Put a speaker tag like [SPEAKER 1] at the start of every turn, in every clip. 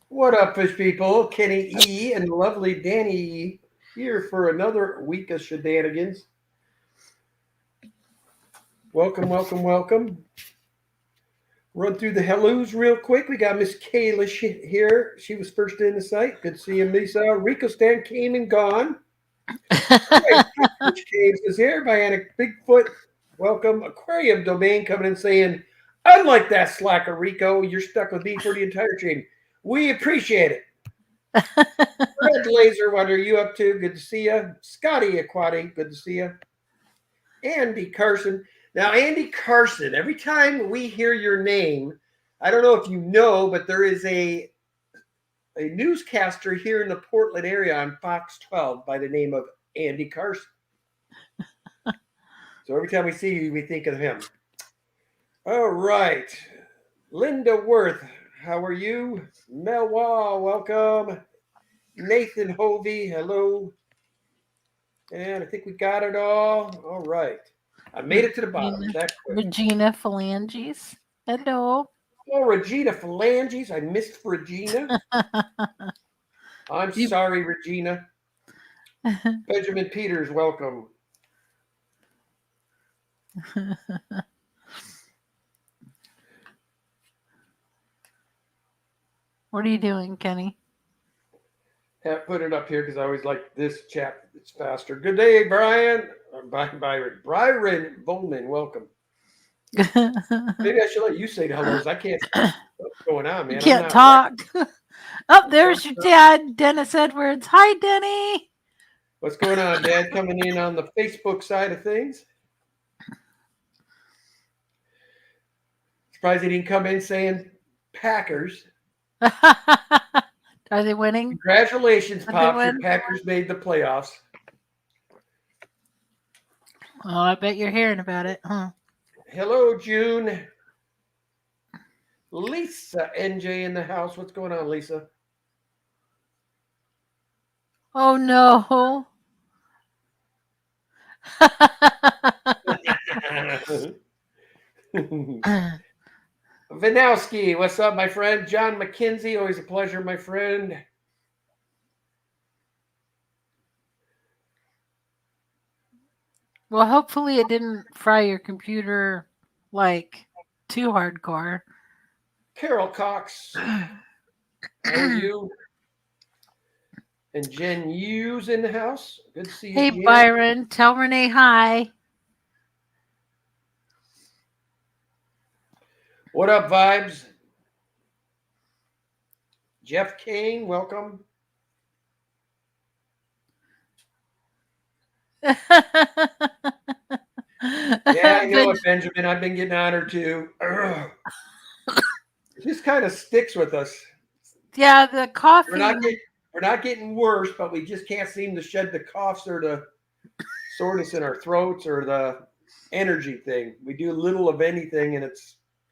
[SPEAKER 1] What up, fish people? Kenny E and the lovely Danny E here for another week of shenanigans. Welcome, welcome, welcome. Run through the hellos real quick. We got Miss Kayla here. She was first in the site. Good seeing Lisa. Rico Stan came and gone. Right, Fish Caves is here. Bionic Bigfoot. Welcome. Aquarium Domain coming in saying, unlike that slacker, Rico, you're stuck with me for the entire chain. We appreciate it. Red Laser, what are you up to? Good to see you. Scotty Aquati, good to see you. Andy Carson. Now, Andy Carson, every time we hear your name, I don't know if you know, but there is a newscaster here in the Portland area on Fox 12 by the name of Andy Carson. So every time we see you, we think of him. All right. Linda Worth, how are you? Mel Wall, welcome. Nathan Hovey, hello. And I think we got it all. All right. I made it to the bottom that quick.
[SPEAKER 2] Regina Phalanges. Hello.
[SPEAKER 1] Oh, Regina Phalanges. I missed Regina. I'm
[SPEAKER 2] You-
[SPEAKER 1] sorry, Regina. Benjamin Peters, welcome.
[SPEAKER 2] what are you doing, Kenny?
[SPEAKER 1] Put it up here because I always like this chat. It's faster. Good day, Brian. Byron Bowman, welcome. Maybe I should let you say the hellos. I can't. What's going on,
[SPEAKER 2] you
[SPEAKER 1] man? I'm
[SPEAKER 2] can't
[SPEAKER 1] not ready.
[SPEAKER 2] talk. Oh, there's your dad, Dennis Edwards. Hi, Denny.
[SPEAKER 1] What's going on, Dad? Coming in on the Facebook side of things. Surprised he didn't come in saying Packers.
[SPEAKER 2] Are they winning?
[SPEAKER 1] Congratulations,
[SPEAKER 2] Did they
[SPEAKER 1] Pops. Your
[SPEAKER 2] win?
[SPEAKER 1] Packers made the playoffs.
[SPEAKER 2] Oh, I bet you're hearing about it, huh?
[SPEAKER 1] Hello, June. Lisa NJ in the house. What's going on, Lisa?
[SPEAKER 2] Oh no.
[SPEAKER 1] Vinowski, what's up, my friend? John McKenzie, always a pleasure, my friend.
[SPEAKER 2] well, hopefully it didn't fry your computer like too hardcore.
[SPEAKER 1] Carol Cox, how are you? And Jen Hughes in the house. Good to see you,
[SPEAKER 2] Hey,
[SPEAKER 1] Jen.
[SPEAKER 2] Byron, tell Renee hi.
[SPEAKER 1] What up, Vibes? Jeff Kane, welcome. Yeah, I know
[SPEAKER 2] Ben-
[SPEAKER 1] it, Benjamin. I've been getting honored too. It just kind of sticks with us.
[SPEAKER 2] yeah, the
[SPEAKER 1] We're
[SPEAKER 2] coffee.
[SPEAKER 1] not getting we're not getting worse, but we just can't seem to shed the coughs or the soreness in our throats or the energy thing. We do little of anything, and it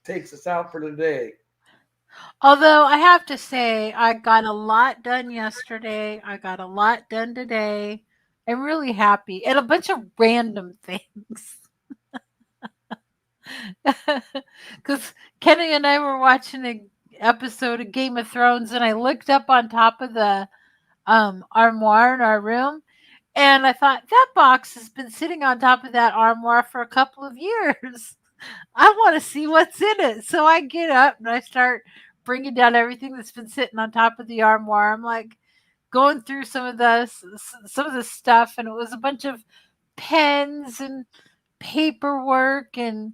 [SPEAKER 1] takes us out for the day.
[SPEAKER 2] Although I have to say, I got a lot done yesterday. I got a lot done today. I'm really happy. And a bunch of random things. Because Kenny and I were watching an episode of Game of Thrones, and I looked up on top of the armoire in our room, and I thought, that box has been sitting on top of that armoire for a couple of years. I want to see what's in it. So I get up and I start bringing down everything that's been sitting on top of the armoire. I'm like going through some of the stuff, and it was a bunch of pens and paperwork and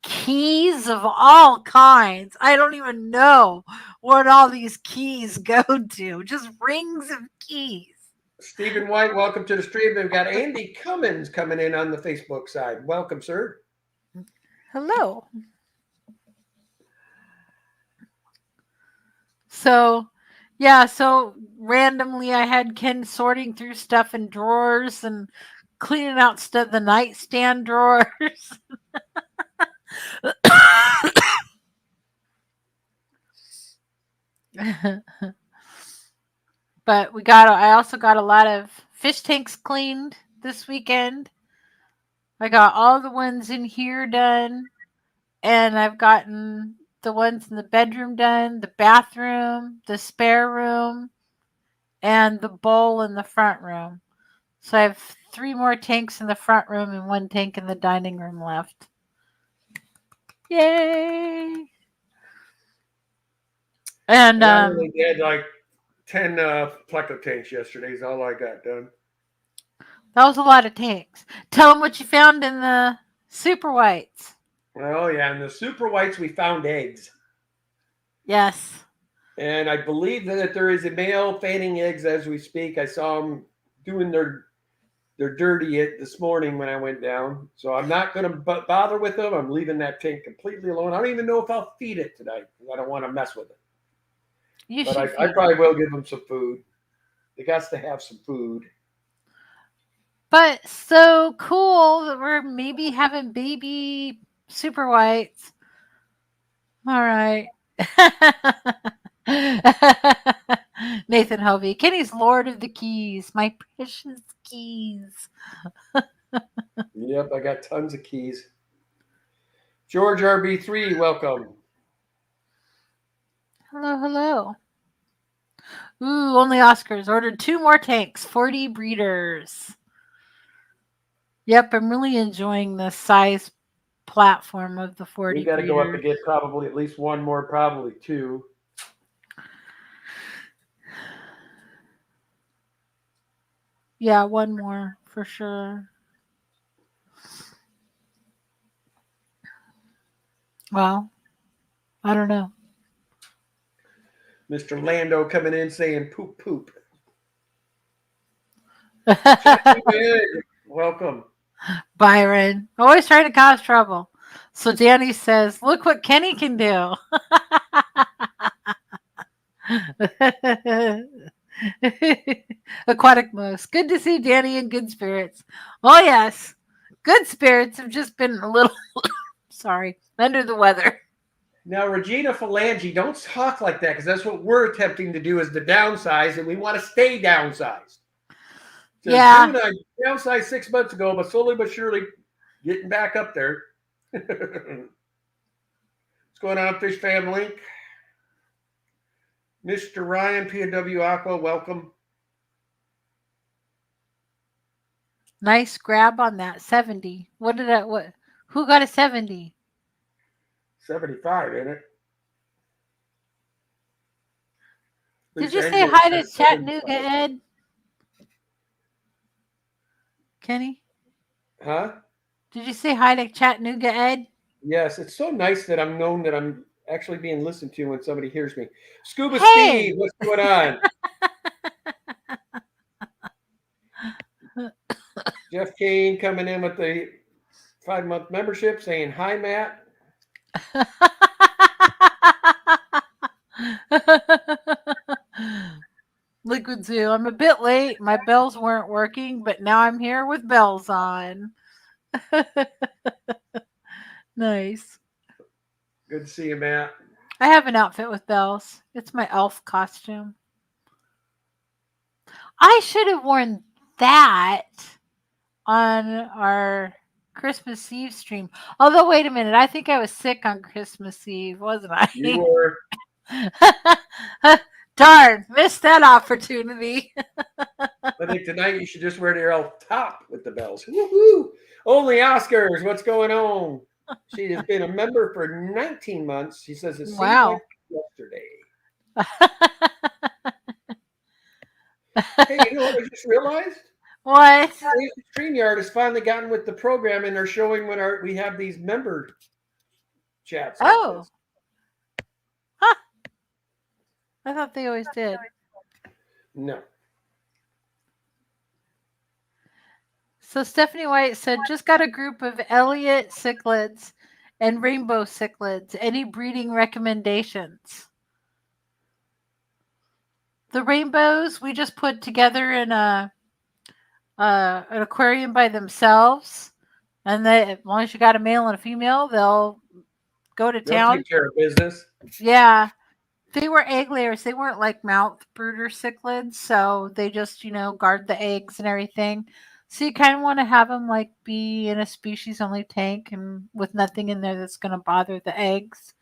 [SPEAKER 2] keys of all kinds. I don't even know what all these keys go to. Just rings of keys.
[SPEAKER 1] Stephen White, welcome to the stream. We've got Andy Cummins coming in on the Facebook side. Welcome, sir.
[SPEAKER 2] Hello. So, yeah, so randomly I had Ken sorting through stuff in drawers and cleaning out stuff the nightstand drawers. but I also got a lot of fish tanks cleaned this weekend. I got all the ones in here done, and I've gotten the ones in the bedroom done, the bathroom, the spare room, and the bowl in the front room. So I have 3 more tanks in the front room and 1 tank in the dining room left. Yay! And
[SPEAKER 1] I only did like 10 Pleco tanks yesterday is all I got done.
[SPEAKER 2] that was a lot of tanks. Tell them what you found in the super whites.
[SPEAKER 1] Oh, yeah. In the super whites, we found eggs.
[SPEAKER 2] Yes.
[SPEAKER 1] And I believe that there is a male fanning eggs as we speak. I saw them doing their dirty this morning when I went down. So I'm not going to bother with them. I'm leaving that tank completely alone. I don't even know if I'll feed it tonight because I don't want to mess with it.
[SPEAKER 2] You
[SPEAKER 1] But
[SPEAKER 2] should
[SPEAKER 1] I
[SPEAKER 2] feed
[SPEAKER 1] probably
[SPEAKER 2] them.
[SPEAKER 1] will give them some food. They got to have some food.
[SPEAKER 2] But so cool that we're maybe having baby super whites. All right. Nathan Hovey. Kenny's Lord of the Keys. My precious keys.
[SPEAKER 1] Yep, I got tons of keys. George RB3, welcome.
[SPEAKER 2] Hello, hello. Ooh, only Oscars. Ordered 2 more tanks. 40 breeders. Yep, I'm really enjoying the size platform of the 40
[SPEAKER 1] We got to go up
[SPEAKER 2] breeders.
[SPEAKER 1] and get probably at least 1 more, probably 2.
[SPEAKER 2] Yeah, 1 more for sure. Well, I don't know.
[SPEAKER 1] Mr. Lando coming in saying poop poop. Welcome.
[SPEAKER 2] Byron, always trying to cause trouble. So Danny says, "Look what Kenny can do." Aquatic moose. Good to see Danny in good spirits. Oh yes, good spirits have just been a little sorry under the weather.
[SPEAKER 1] Now, Regina Phalange, don't talk like that because that's what we're attempting to do is to downsize, and we want to stay downsized. So
[SPEAKER 2] Yeah.
[SPEAKER 1] June, I downsized 6 months ago, but slowly but surely getting back up there. What's going on, Fish Fam Link? Mr. Ryan, PW Aqua, welcome.
[SPEAKER 2] Nice grab on that 70. What did that? What? Who got a 70?
[SPEAKER 1] 75, ain't it?
[SPEAKER 2] Did you say hi to Chattanooga, Ed? Kenny?
[SPEAKER 1] Huh?
[SPEAKER 2] Did you say hi to Chattanooga, Ed?
[SPEAKER 1] Yes, it's so nice that I'm known that I'm actually being listened to when somebody hears me. Scuba
[SPEAKER 2] Hey!
[SPEAKER 1] Steve, what's going on? Jeff Kane coming in with the 5-month membership saying, hi, Matt.
[SPEAKER 2] Liquid Zoo. I'm a bit late. My bells weren't working, but now I'm here with bells on. Nice.
[SPEAKER 1] Good to see you, Matt.
[SPEAKER 2] I have an outfit with bells. It's my elf costume. I should have worn that on our Christmas Eve stream. Although, wait a minute. I think I was sick on Christmas Eve, wasn't I?
[SPEAKER 1] You were.
[SPEAKER 2] Darn, missed that opportunity.
[SPEAKER 1] I think tonight you should just wear the elf top with the bells. Woohoo! Only Oscars, what's going on? She has been a member for 19 months. She says it seems like yesterday. Hey, you know what I just realized?
[SPEAKER 2] What?
[SPEAKER 1] StreamYard has finally gotten with the program, and they're showing when we have these member chats. Like this.
[SPEAKER 2] Huh. I thought they always did.
[SPEAKER 1] No.
[SPEAKER 2] So Stephanie White said, just got a group of Elliott cichlids and rainbow cichlids. Any breeding recommendations? The rainbows we just put together in an aquarium by themselves, and as long as you got a male and a female, they'll go to town.
[SPEAKER 1] They'll take care of business.
[SPEAKER 2] Yeah, they were egg layers. They weren't like mouth brooder cichlids, so they just guard the eggs and everything. So you kind of want to have them like be in a species only tank and with nothing in there that's going to bother the eggs.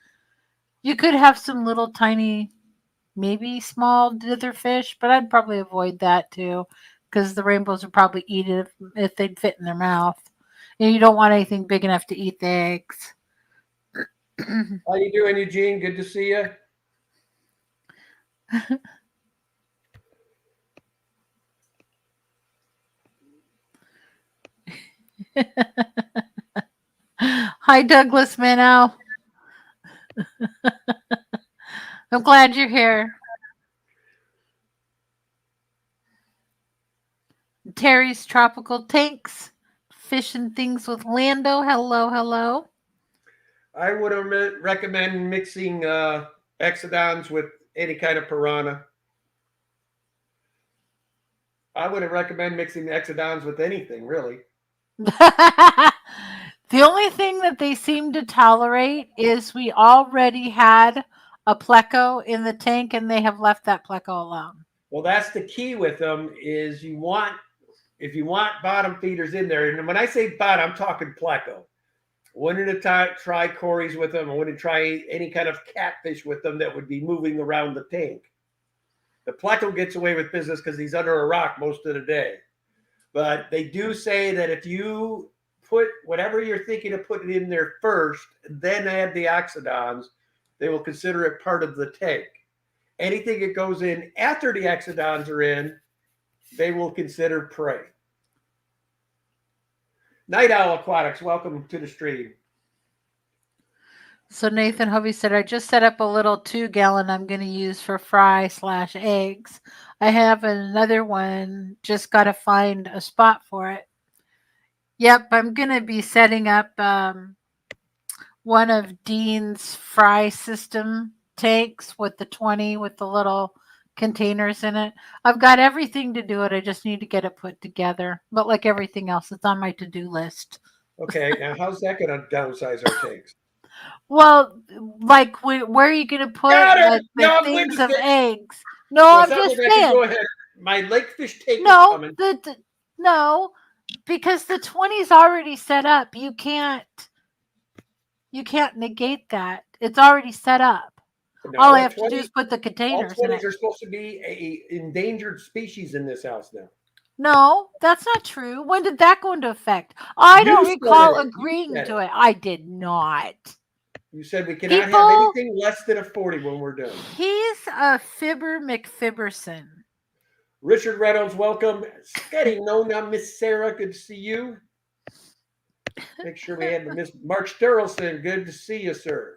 [SPEAKER 2] You could have some little tiny, maybe small dither fish, but I'd probably avoid that too, because the rainbows would probably eat it if they'd fit in their mouth. And you don't want anything big enough to eat the eggs.
[SPEAKER 1] How you doing, Eugene? Good to see you.
[SPEAKER 2] Hi, Douglas Minow. I'm glad you're here. Terry's Tropical Tanks, Fish and Things with Lando. Hello, hello.
[SPEAKER 1] I would recommend mixing exodons with any kind of piranha. I wouldn't recommend mixing exodons with anything, really.
[SPEAKER 2] The only thing that they seem to tolerate is we already had a pleco in the tank and they have left that pleco alone.
[SPEAKER 1] Well, that's the key with them is if you want bottom feeders in there, and when I say bottom, I'm talking pleco. I wouldn't try cories with them. I wouldn't try any kind of catfish with them that would be moving around the tank. The pleco gets away with business because he's under a rock most of the day. But they do say that if you put whatever you're thinking of putting in there first, then add the oxidons, they will consider it part of the tank. Anything that goes in after the oxidons are in, they will consider prey. Night Owl Aquatics, welcome to the stream.
[SPEAKER 2] So Nathan Hovey said, I just set up a little 2-gallon I'm going to use for fry/eggs. I have another one, just got to find a spot for it. Yep, I'm going to be setting up one of Dean's fry system tanks with the 20 with the little containers in it. I've got everything to do it. I just need to get it put together. But like everything else, it's on my to-do list.
[SPEAKER 1] Okay, now how's that going to downsize our tanks?
[SPEAKER 2] Well, like where are you going to put like, the things of eggs? No, I'm just saying.
[SPEAKER 1] Go ahead. My lakefish tank is
[SPEAKER 2] No,
[SPEAKER 1] coming.
[SPEAKER 2] no, because the 20's already set up. You can't negate that. It's already set up.
[SPEAKER 1] No,
[SPEAKER 2] All I have to do is put the containers
[SPEAKER 1] all
[SPEAKER 2] in
[SPEAKER 1] 20s
[SPEAKER 2] it.
[SPEAKER 1] are supposed to be a endangered species in this house now.
[SPEAKER 2] No, that's not true. When did that go into effect? I don't recall agreeing to it. I did not.
[SPEAKER 1] You said we cannot have anything less than a 40 when we're done.
[SPEAKER 2] He's a Fibber McFibberson.
[SPEAKER 1] Richard Reynolds, welcome. Getting known now, Miss Sarah. Good to see you. Make sure we had the Miss Mark Sterlson. Good to see you, sir.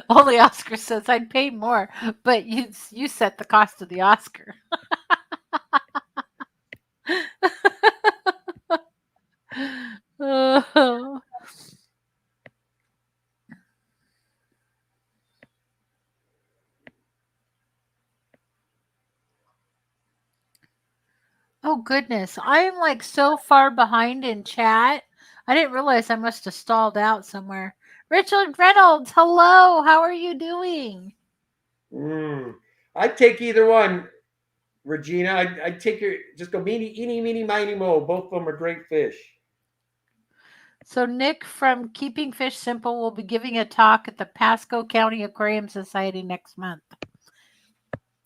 [SPEAKER 2] Only Oscar says I'd pay more, but you set the cost of the Oscar. Oh goodness, I am like so far behind in chat. I didn't realize I must have stalled out somewhere. Richard Reynolds, hello. How are you doing?
[SPEAKER 1] I'd take either one, Regina. I'd take just go eeny, meeny, miny, mo. Both of them are great fish.
[SPEAKER 2] So Nick from Keeping Fish Simple will be giving a talk at the Pasco County Aquarium Society next month.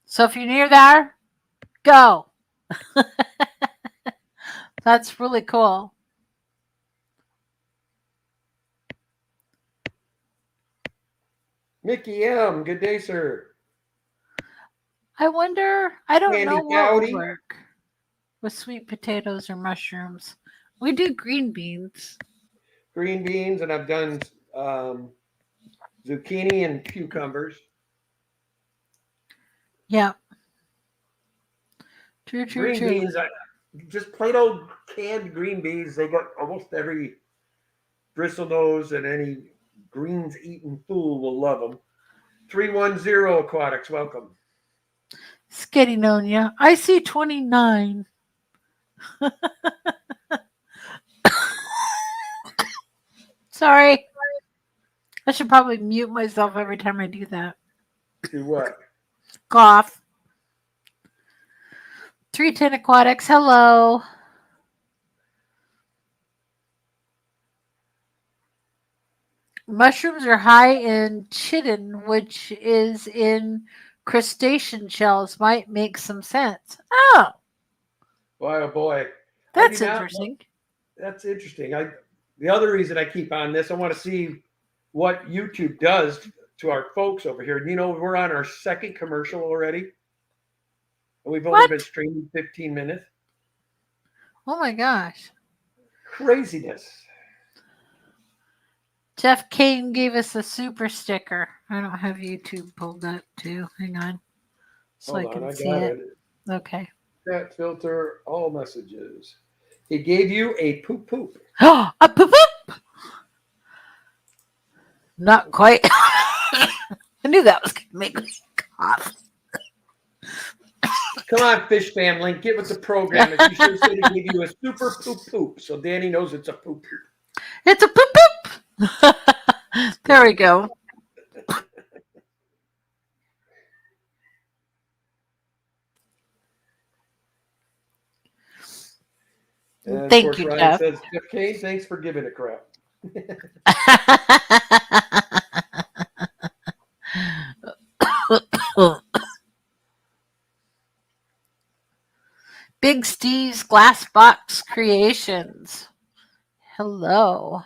[SPEAKER 2] So if you're near there, go. That's really cool.
[SPEAKER 1] Mickey M., good day, sir.
[SPEAKER 2] I wonder, I don't know what would work with sweet potatoes or mushrooms. We do green beans.
[SPEAKER 1] Green beans, and I've done zucchini and cucumbers.
[SPEAKER 2] Yeah. True.
[SPEAKER 1] Green beans, just plain old canned green beans. They got almost every bristlenose and any greens eating fool will love them. 310 Aquatics, welcome.
[SPEAKER 2] Skitty Nonia. I see 29. Sorry. I should probably mute myself every time I do that.
[SPEAKER 1] Do what?
[SPEAKER 2] Cough. 310 Aquatics, hello. Mushrooms are high in chitin, which is in crustacean shells. Might make some sense. Oh,
[SPEAKER 1] Boy, oh boy. I do
[SPEAKER 2] that's
[SPEAKER 1] not know.
[SPEAKER 2] interesting.
[SPEAKER 1] That's interesting. The other reason I keep on this, I want to see what YouTube does to our folks over here. You know, we're on our second commercial already. And we've only been
[SPEAKER 2] What?
[SPEAKER 1] streaming 15 minutes.
[SPEAKER 2] Oh my gosh.
[SPEAKER 1] Craziness.
[SPEAKER 2] Jeff Kane gave us a super sticker. I don't have YouTube pulled up too. Hang on. So
[SPEAKER 1] Hold
[SPEAKER 2] I
[SPEAKER 1] on,
[SPEAKER 2] can
[SPEAKER 1] I
[SPEAKER 2] see
[SPEAKER 1] got
[SPEAKER 2] it.
[SPEAKER 1] it.
[SPEAKER 2] Okay.
[SPEAKER 1] Chat filter, all messages. He gave you a poop poop.
[SPEAKER 2] Oh, a poop poop. Not quite. I knew that was going to make me cough.
[SPEAKER 1] Come on, fish family, get with the program. As you should have said, he gave you a super poop poop. So Danny knows it's a poop.
[SPEAKER 2] It's a poop poop. There we go.
[SPEAKER 1] And
[SPEAKER 2] Thank
[SPEAKER 1] of course,
[SPEAKER 2] you,
[SPEAKER 1] Ryan
[SPEAKER 2] Jeff.
[SPEAKER 1] says, Jeff Kane, thanks for giving a crap.
[SPEAKER 2] Big Steve's Glass Box Creations. Hello.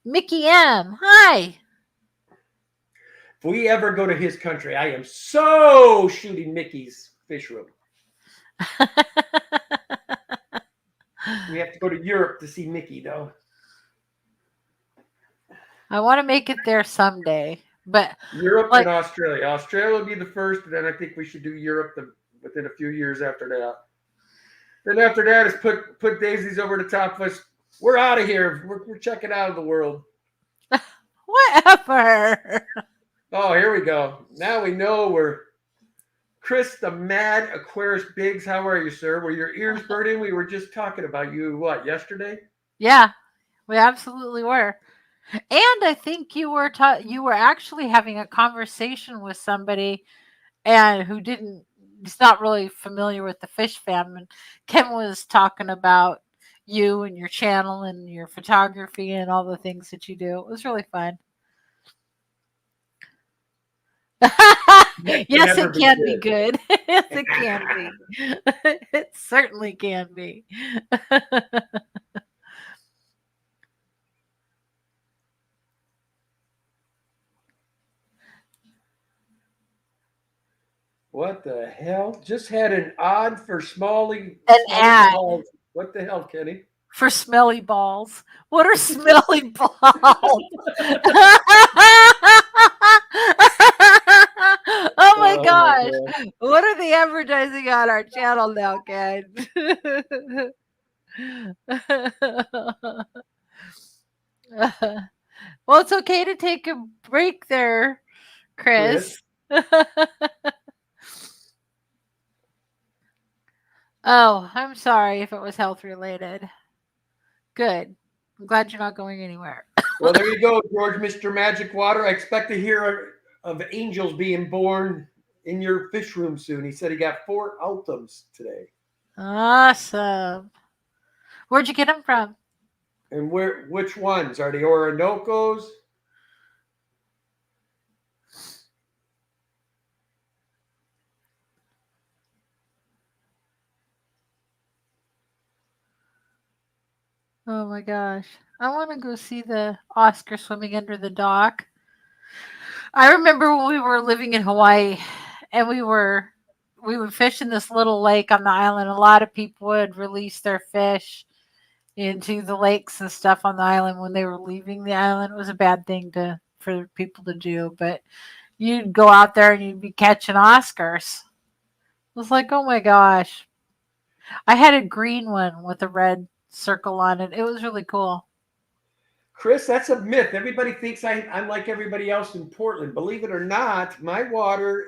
[SPEAKER 2] Mickey M. Hi.
[SPEAKER 1] If we ever go to his country, I am so shooting Mickey's fish room. We have to go to Europe to see Mickey, though.
[SPEAKER 2] I want to make it there someday. But
[SPEAKER 1] Europe
[SPEAKER 2] like,
[SPEAKER 1] and Australia. Australia will be the first, and then I think we should do Europe within a few years after that. Then after that is put daisies over the top of us. We're out of here. We're checking out of the world.
[SPEAKER 2] whatever.
[SPEAKER 1] Oh, here we go. Now we know we're Chris the Mad Aquarius Biggs. How are you, sir? Were your ears burning? We were just talking about you, yesterday?
[SPEAKER 2] Yeah, we absolutely were. And I think you were actually having a conversation with somebody and who didn't is not really familiar with the fish fam. And Kim was talking about you and your channel and your photography and all the things that you do. It was really fun. Yes, it can be good. Yes, it can be. It certainly can be.
[SPEAKER 1] What the hell? Just had an odd for Smalley
[SPEAKER 2] ad.
[SPEAKER 1] balls. What the hell, Kenny?
[SPEAKER 2] For smelly balls. What are smelly balls? Oh my gosh. What are they advertising on our channel now, Ken? Well, it's okay to take a break there, Chris. Oh, I'm sorry if it was health related. Good. I'm glad you're not going anywhere.
[SPEAKER 1] Well, there you go, George, Mr. Magic Water. I expect to hear of angels being born in your fish room soon. He said he got 4 Ultims today.
[SPEAKER 2] Awesome. Where'd you get them from?
[SPEAKER 1] And which ones? Are the Orinoco's?
[SPEAKER 2] Oh my gosh. I want to go see the Oscar swimming under the dock. I remember when we were living in Hawaii and we would fish in this little lake on the island. A lot of people would release their fish into the lakes and stuff on the island when they were leaving the island. It was a bad thing for people to do, but you'd go out there and you'd be catching Oscars. It was like, oh my gosh. I had a green one with a red circle on it. It was really cool.
[SPEAKER 1] Chris, that's a myth. Everybody thinks I'm like everybody else in Portland. Believe it or not, my water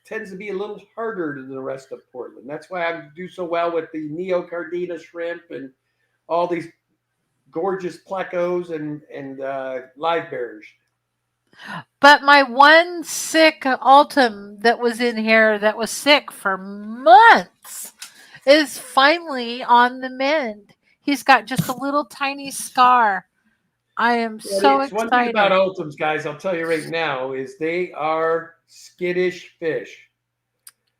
[SPEAKER 1] tends to be a little harder than the rest of Portland. That's why I do so well with the Neocardina shrimp and all these gorgeous plecos and live bears.
[SPEAKER 2] But my one sick Altum that was in here that was sick for months is finally on the mend. He's got just a little tiny scar I am
[SPEAKER 1] Well,
[SPEAKER 2] so
[SPEAKER 1] it's one thing about
[SPEAKER 2] excited.
[SPEAKER 1] Ultims, guys, I'll tell you right now, is they are skittish fish.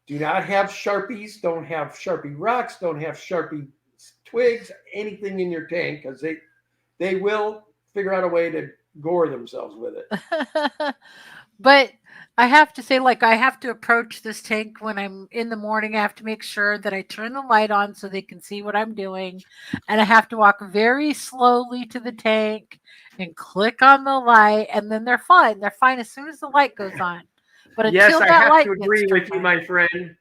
[SPEAKER 1] Do not have Sharpies, don't have Sharpie rocks, don't have Sharpie twigs, anything in your tank, because they will figure out a way to gore themselves with it.
[SPEAKER 2] But I have to say, like, I have to approach this tank when I'm in the morning. I have to make sure that I turn the light on so they can see what I'm doing. And I have to walk very slowly to the tank and click on the light, and then they're fine. They're fine as soon as the light goes on. But
[SPEAKER 1] Yes,
[SPEAKER 2] until
[SPEAKER 1] I
[SPEAKER 2] that
[SPEAKER 1] have to
[SPEAKER 2] light gets
[SPEAKER 1] agree with
[SPEAKER 2] turned
[SPEAKER 1] you,
[SPEAKER 2] on,
[SPEAKER 1] my friend.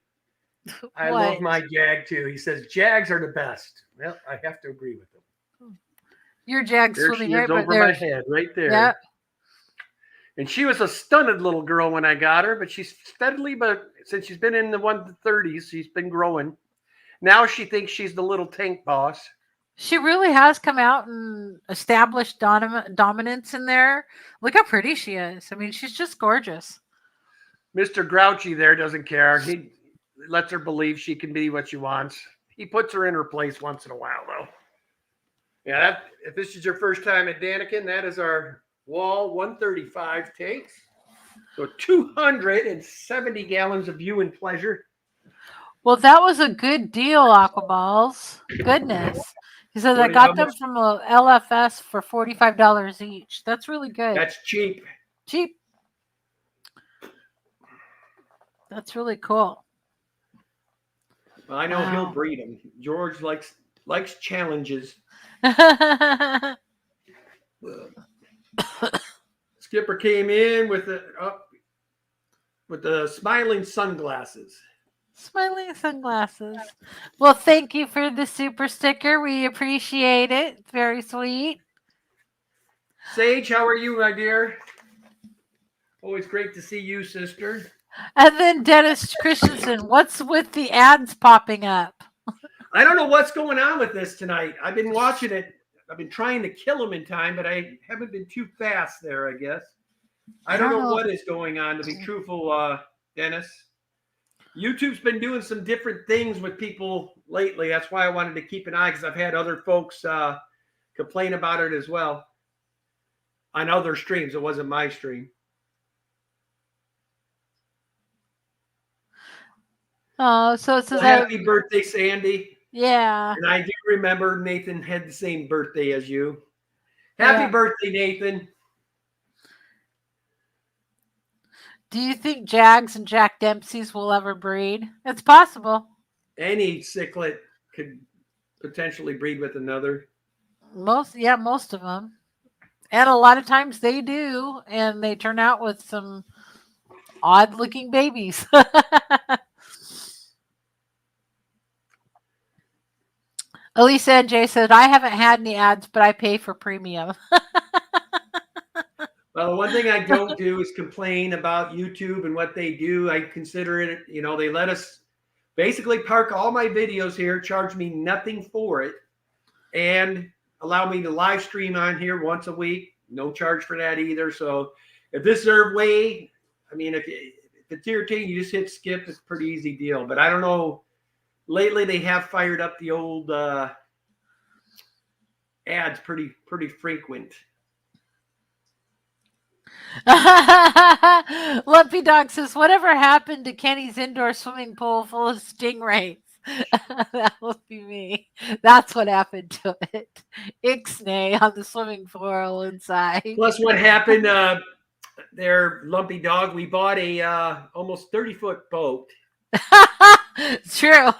[SPEAKER 1] I love
[SPEAKER 2] what?
[SPEAKER 1] my Jag too. He says Jags are the best. Well, I have to agree with him.
[SPEAKER 2] Your Jag's
[SPEAKER 1] There she
[SPEAKER 2] swimming
[SPEAKER 1] is
[SPEAKER 2] right, but
[SPEAKER 1] over my
[SPEAKER 2] there's,
[SPEAKER 1] head, right
[SPEAKER 2] yeah.
[SPEAKER 1] there. And she was a stunted little girl when I got her, but she's steadily, but since she's been in the 130s, she's been growing. Now she thinks she's the little tank boss.
[SPEAKER 2] She really has come out and established dominance in there. Look how pretty she is. I mean, she's just gorgeous.
[SPEAKER 1] Mr. Grouchy there doesn't care. He lets her believe she can be what she wants. He puts her in her place once in a while, though. Yeah, if this is your first time at Daniken, that is our Wall 135 tanks. So 270 gallons of view and pleasure.
[SPEAKER 2] Well, that was a good deal, Aquaballs. Goodness. He says I
[SPEAKER 1] How
[SPEAKER 2] got
[SPEAKER 1] much?
[SPEAKER 2] them from a LFS for $45 each. That's really good.
[SPEAKER 1] That's cheap.
[SPEAKER 2] Cheap. That's really cool.
[SPEAKER 1] Well, I know he'll
[SPEAKER 2] Wow.
[SPEAKER 1] breed them. George likes challenges. Skipper came in with the smiling sunglasses.
[SPEAKER 2] Smiling sunglasses. Well, thank you for the super sticker. We appreciate it. It's very sweet.
[SPEAKER 1] Sage, how are you, my dear? Always great to see you, sister.
[SPEAKER 2] And then Dennis Christensen, what's with the ads popping up?
[SPEAKER 1] I don't know what's going on with this tonight. I've been watching it. I've been trying to kill them in time, but I haven't been too fast there, I guess. I don't know what is going on, to be truthful, Dennis. YouTube's been doing some different things with people lately. That's why I wanted to keep an eye, because I've had other folks complain about it as well on other streams. It wasn't my stream.
[SPEAKER 2] Oh, so it says
[SPEAKER 1] Well, happy birthday, Sandy.
[SPEAKER 2] Yeah.
[SPEAKER 1] And I do remember Nathan had the same birthday as you. Happy birthday, Nathan.
[SPEAKER 2] Do you think Jags and Jack Dempsey's will ever breed? It's possible.
[SPEAKER 1] Any cichlid could potentially breed with another.
[SPEAKER 2] Most of them. And a lot of times they do, and they turn out with some odd looking babies. Elisa and Jay said, I haven't had any ads, but I pay for premium.
[SPEAKER 1] Well, one thing I don't do is complain about YouTube and what they do. I consider it, they let us basically park all my videos here, charge me nothing for it, and allow me to live stream on here once a week. No charge for that either. So if this is their way, I mean, if it's irritating, you just hit skip. It's a pretty easy deal. But I don't know. Lately, they have fired up the old ads pretty frequent.
[SPEAKER 2] Lumpy Dog says, whatever happened to Kenny's indoor swimming pool full of stingrays? That will be me. That's what happened to it. Ixnay on the swimming pool inside.
[SPEAKER 1] Plus, what happened there, Lumpy Dog, we bought a almost 30-foot boat.
[SPEAKER 2] True.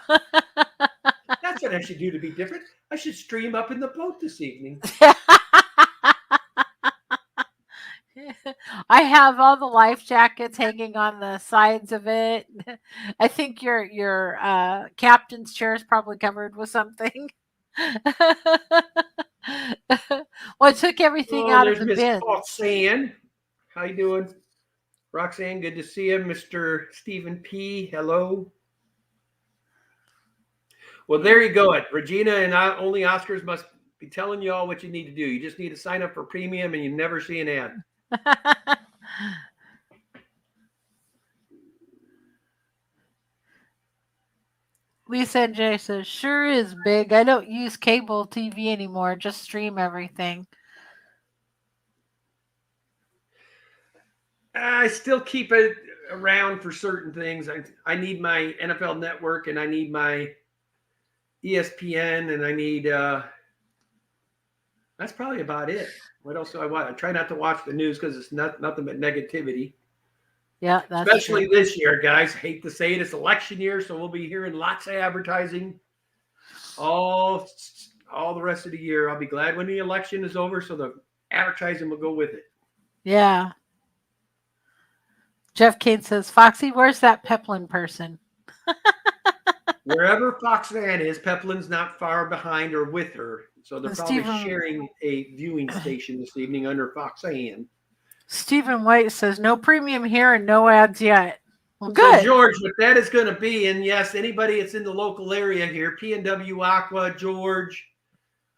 [SPEAKER 1] That's what I should do to be different. I should stream up in the boat this evening.
[SPEAKER 2] I have all the life jackets hanging on the sides of it. I think your captain's chair is probably covered with something. Well, I took everything out of the bin.
[SPEAKER 1] Roxanne. How you doing? Roxanne, good to see you. Mr. Stephen P., hello. Well, there you go. Regina and only Oscars must be telling you all what you need to do. You just need to sign up for premium and you never see an ad.
[SPEAKER 2] Lisa and Jay says, sure is big. I don't use cable TV anymore. Just stream everything.
[SPEAKER 1] I still keep it around for certain things. I need my NFL Network, and I need my ESPN, and I need. That's probably about it. What else do I watch? I try not to watch the news because it's nothing but negativity.
[SPEAKER 2] Yeah, that's
[SPEAKER 1] Especially
[SPEAKER 2] true.
[SPEAKER 1] this year, guys. Hate to say it, it's election year, so we'll be hearing lots of advertising all the rest of the year. I'll be glad when the election is over, so the advertising will go with it.
[SPEAKER 2] Yeah. Jeff Kane says, Foxy, where's that Peplin person?
[SPEAKER 1] Wherever Fox Van is, Peplin's not far behind or with her. So they're
[SPEAKER 2] And
[SPEAKER 1] probably
[SPEAKER 2] Stephen-
[SPEAKER 1] sharing a viewing station this evening under Fox Van.
[SPEAKER 2] Stephen White says, no premium here and no ads yet. Well,
[SPEAKER 1] So
[SPEAKER 2] good.
[SPEAKER 1] George, what that is going to be, and yes, anybody that's in the local area here, P&W Aqua, George,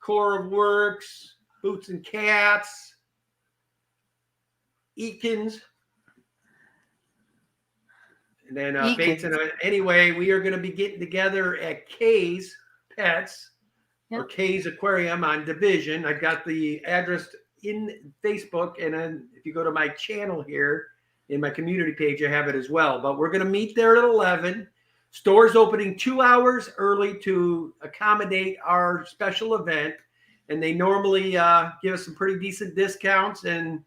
[SPEAKER 1] Core of Works, Boots and Cats, Eakins, and then Bates. And anyway, we are going to be getting together at Kay's Pets or Kay's Aquarium on Division. I've got the address in Facebook, and then if you go to my channel here in my community page, I have it as well. But we're going to meet there at 11. Stores opening 2 hours early to accommodate our special event, and they normally give us some pretty decent discounts. And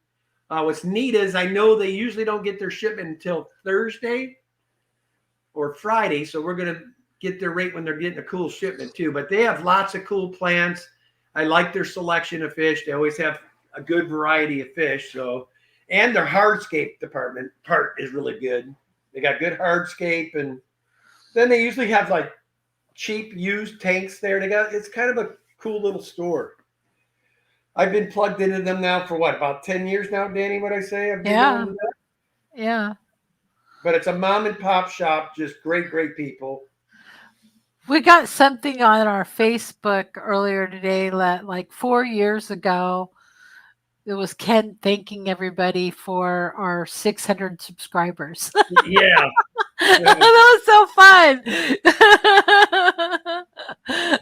[SPEAKER 1] what's neat is I know they usually don't get their shipment until Thursday or Friday, so we're going to get their rate when they're getting a cool shipment too. But they have lots of cool plants. I like their selection of fish. They always have a good variety of fish. So, and their hardscape department part is really good. They got good hardscape, and then they usually have like cheap used tanks there. It's kind of a cool little store. I've been plugged into them now for what, about 10 years now, Danny, what I say? I've been going to that?
[SPEAKER 2] Yeah.
[SPEAKER 1] But it's a mom and pop shop, just great people.
[SPEAKER 2] We got something on our Facebook earlier today that like 4 years ago, it was Ken thanking everybody for our 600 subscribers.
[SPEAKER 1] Yeah.
[SPEAKER 2] That was so fun.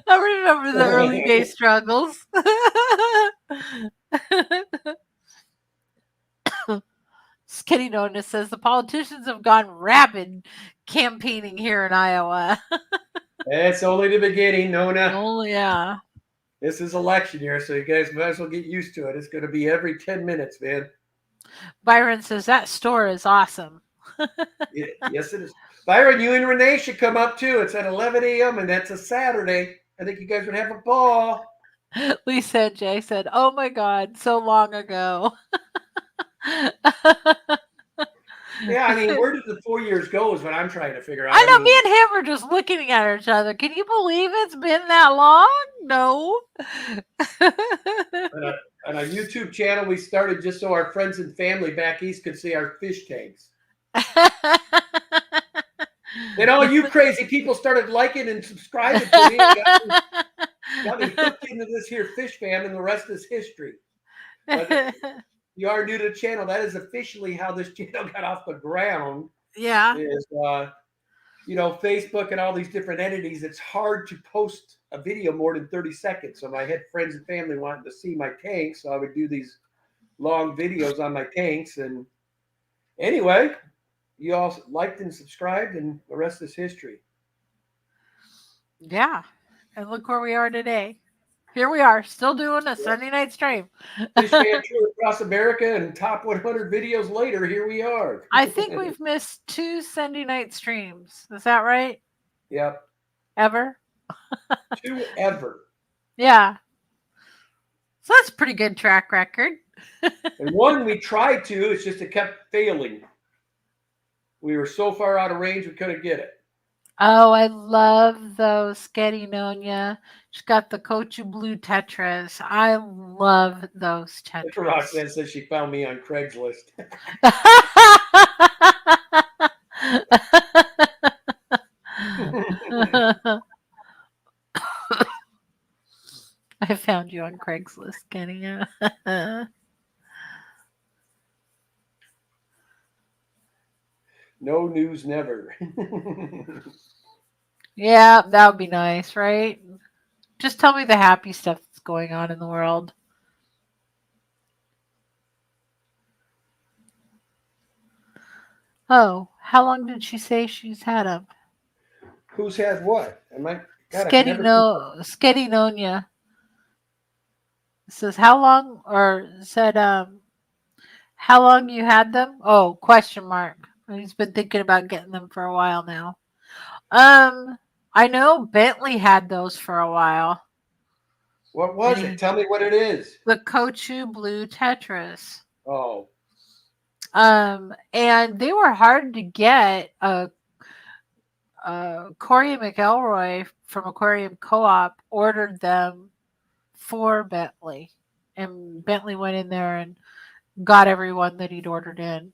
[SPEAKER 2] I remember the early day struggles. Skinny Nona says the politicians have gone rabid campaigning here in Iowa.
[SPEAKER 1] It's only the beginning, Nona.
[SPEAKER 2] Oh, yeah.
[SPEAKER 1] This is election year, so you guys might as well get used to it. It's going to be every 10 minutes, man.
[SPEAKER 2] Byron says that store is awesome.
[SPEAKER 1] Yes, it is. Byron, you and Renee should come up too. It's at 11 a.m. and that's a Saturday. I think you guys would have a ball.
[SPEAKER 2] Lisa and Jay said, oh my God, so long ago.
[SPEAKER 1] Yeah, I mean, where did the 4 years go is what I'm trying to figure out.
[SPEAKER 2] I know, me and him were just looking at each other. Can you believe it's been that long? No.
[SPEAKER 1] On a YouTube channel we started just so our friends and family back east could see our fish tanks. Then all you crazy people started liking and subscribing to me. Got me hooked into this here fish fam, and the rest is history. But you are new to the channel. That is officially how this channel got off the ground.
[SPEAKER 2] Yeah.
[SPEAKER 1] Is Facebook and all these different entities, it's hard to post a video more than 30 seconds. So I had friends and family wanting to see my tanks, so I would do these long videos on my tanks. And anyway, you all liked and subscribed, and the rest is history.
[SPEAKER 2] Yeah. And look where we are today. Here we are, still doing a Sunday night stream.
[SPEAKER 1] Fish fan tour across America, and top 100 videos later, here we are.
[SPEAKER 2] I think we've missed 2 Sunday night streams. Is that right?
[SPEAKER 1] Yep.
[SPEAKER 2] Ever?
[SPEAKER 1] 2 ever.
[SPEAKER 2] Yeah. So that's a pretty good track record.
[SPEAKER 1] And one we tried to, it's just it kept failing. We were so far out of range, we couldn't get it.
[SPEAKER 2] Oh, I love those Sketty Nonia. She's got the Kochu Blue Tetras. I love those Tetras.
[SPEAKER 1] Roxanne says she found me on Craigslist.
[SPEAKER 2] I found you on Craigslist, Kenny.
[SPEAKER 1] No news, never.
[SPEAKER 2] Yeah, that would be nice, right? Just tell me the happy stuff that's going on in the world. Oh, how long did she say she's had them?
[SPEAKER 1] Who's has what? Am I? God, I can
[SPEAKER 2] Sketty
[SPEAKER 1] never keep up.
[SPEAKER 2] no Sketty Nonya says how long or said how long you had them? Oh, question mark. He's been thinking about getting them for a while now. Um, I know Bentley had those for a while.
[SPEAKER 1] What
[SPEAKER 2] And
[SPEAKER 1] was it?
[SPEAKER 2] he,
[SPEAKER 1] Tell me what it is.
[SPEAKER 2] the Kochu Blue Tetris.
[SPEAKER 1] Oh,
[SPEAKER 2] And they were hard to get. Corey McElroy from Aquarium Co-op ordered them for Bentley, and Bentley went in there and got everyone that he'd ordered in.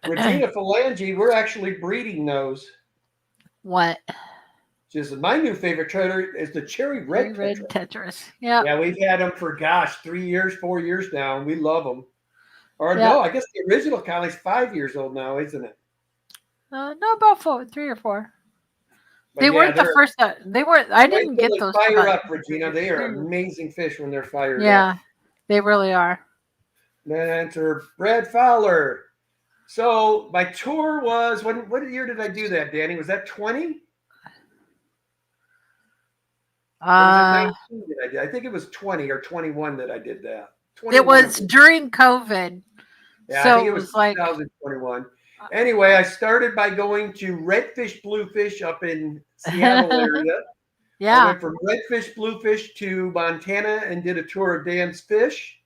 [SPEAKER 1] Regina Phalange, we're actually breeding those.
[SPEAKER 2] What?
[SPEAKER 1] Just my new favorite treasure is the cherry red
[SPEAKER 2] Red
[SPEAKER 1] tetra.
[SPEAKER 2] Tetris. Yep.
[SPEAKER 1] Yeah, we've had them for 3 years, 4 years now, and we love them. Or
[SPEAKER 2] Yep.
[SPEAKER 1] no, I guess the original Callie's 5 years old now, isn't it?
[SPEAKER 2] No, about 3 or 4.
[SPEAKER 1] But
[SPEAKER 2] They
[SPEAKER 1] yeah,
[SPEAKER 2] weren't the
[SPEAKER 1] they're
[SPEAKER 2] first. They weren't. I
[SPEAKER 1] wait
[SPEAKER 2] didn't
[SPEAKER 1] till
[SPEAKER 2] get
[SPEAKER 1] they
[SPEAKER 2] those.
[SPEAKER 1] fire
[SPEAKER 2] till
[SPEAKER 1] up, Regina. They are
[SPEAKER 2] about-
[SPEAKER 1] amazing fish when they're fired up.
[SPEAKER 2] Yeah, they really are.
[SPEAKER 1] Then enter Brad Fowler. So my tour was what year did I do that, Danny? Was that 20? Or was it 19 that I did? I think it was 20 or 21 that I did that.
[SPEAKER 2] It
[SPEAKER 1] 21
[SPEAKER 2] was during COVID.
[SPEAKER 1] Yeah,
[SPEAKER 2] So
[SPEAKER 1] I think it
[SPEAKER 2] it
[SPEAKER 1] was
[SPEAKER 2] was like
[SPEAKER 1] 2021. Anyway, I started by going to Redfish Bluefish up in Seattle area. I
[SPEAKER 2] yeah,
[SPEAKER 1] went from Redfish Bluefish to Montana and did a tour of Dan's Fish.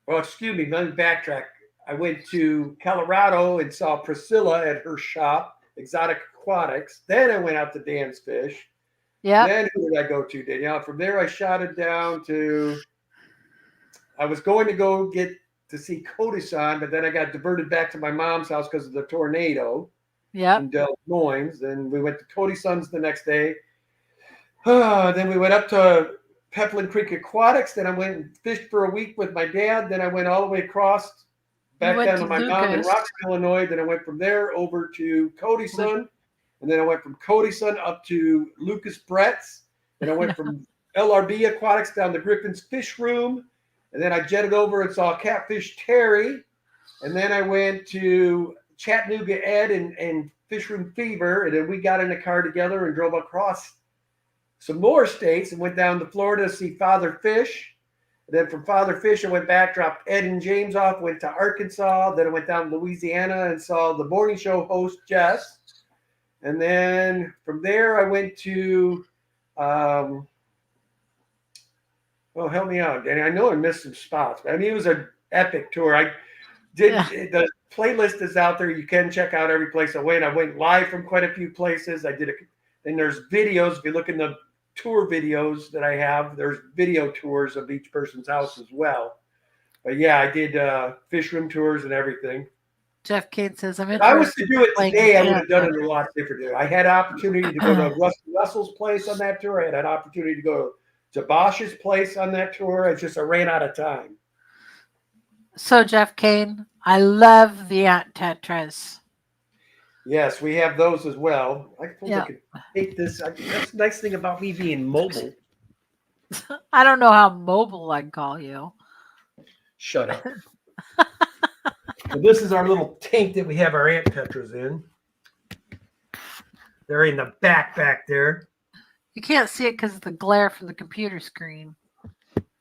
[SPEAKER 1] Well, excuse me, let me backtrack. I went to Colorado and saw Priscilla at her shop, Exotic Aquatics. Then I went out to Dan's Fish.
[SPEAKER 2] yeah.
[SPEAKER 1] Then who did I go to, Danielle? From there, I shot it down to. I was going to go get to see Cody-san, but then I got diverted back to my mom's house because of the tornado
[SPEAKER 2] Yep.
[SPEAKER 1] in Des Moines. Then we went to Cody-san's the next day. Then we went up to Peplin Creek Aquatics. Then I went and fished for a week with my dad. Then I went all the way across back
[SPEAKER 2] went
[SPEAKER 1] down
[SPEAKER 2] to
[SPEAKER 1] to my mom in
[SPEAKER 2] Lucas.
[SPEAKER 1] Rockford, Illinois. Then I went from there over to Cody-san. And then I went from Cody-san up to Lucas Brett's. Then I went from LRB Aquatics down to Griffin's Fish Room. And then I jetted over and saw Catfish Terry. And then I went to Chattanooga Ed and Fish Room Fever. And then we got in a car together and drove across some more states and went down to Florida to see Father Fish. And then from Father Fish, I went back, dropped Ed and James off, went to Arkansas. Then I went down to Louisiana and saw the morning show host, Jess. And then from there, I went to help me out, Danny. I know I missed some spots, but I mean, it was an epic tour. I did the playlist is out there. You can check out every place I went. I went live from quite a few places. I did it. And there's videos. If you look in the tour videos that I have, there's video tours of each person's house as well. But yeah, I did fish room tours and everything.
[SPEAKER 2] Jeff Kane says, I'm
[SPEAKER 1] If I was to do it
[SPEAKER 2] playing
[SPEAKER 1] today, I
[SPEAKER 2] with
[SPEAKER 1] would have done it a lot differently. I had opportunity to go to Rusty Russell's place on that tour. I had an opportunity to go to Bosch's place on that tour. It's just I ran out of time.
[SPEAKER 2] So, Jeff Kane, I love the Ant Tetras.
[SPEAKER 1] Yes, we have those as well. I suppose
[SPEAKER 2] Yeah.
[SPEAKER 1] I could take this. That's the nice thing about me being mobile.
[SPEAKER 2] I don't know how mobile I'd call you.
[SPEAKER 1] Shut up. Well, this is our little tank that we have our ant tetras in. They're in the back there.
[SPEAKER 2] You can't see it because of the glare from the computer screen.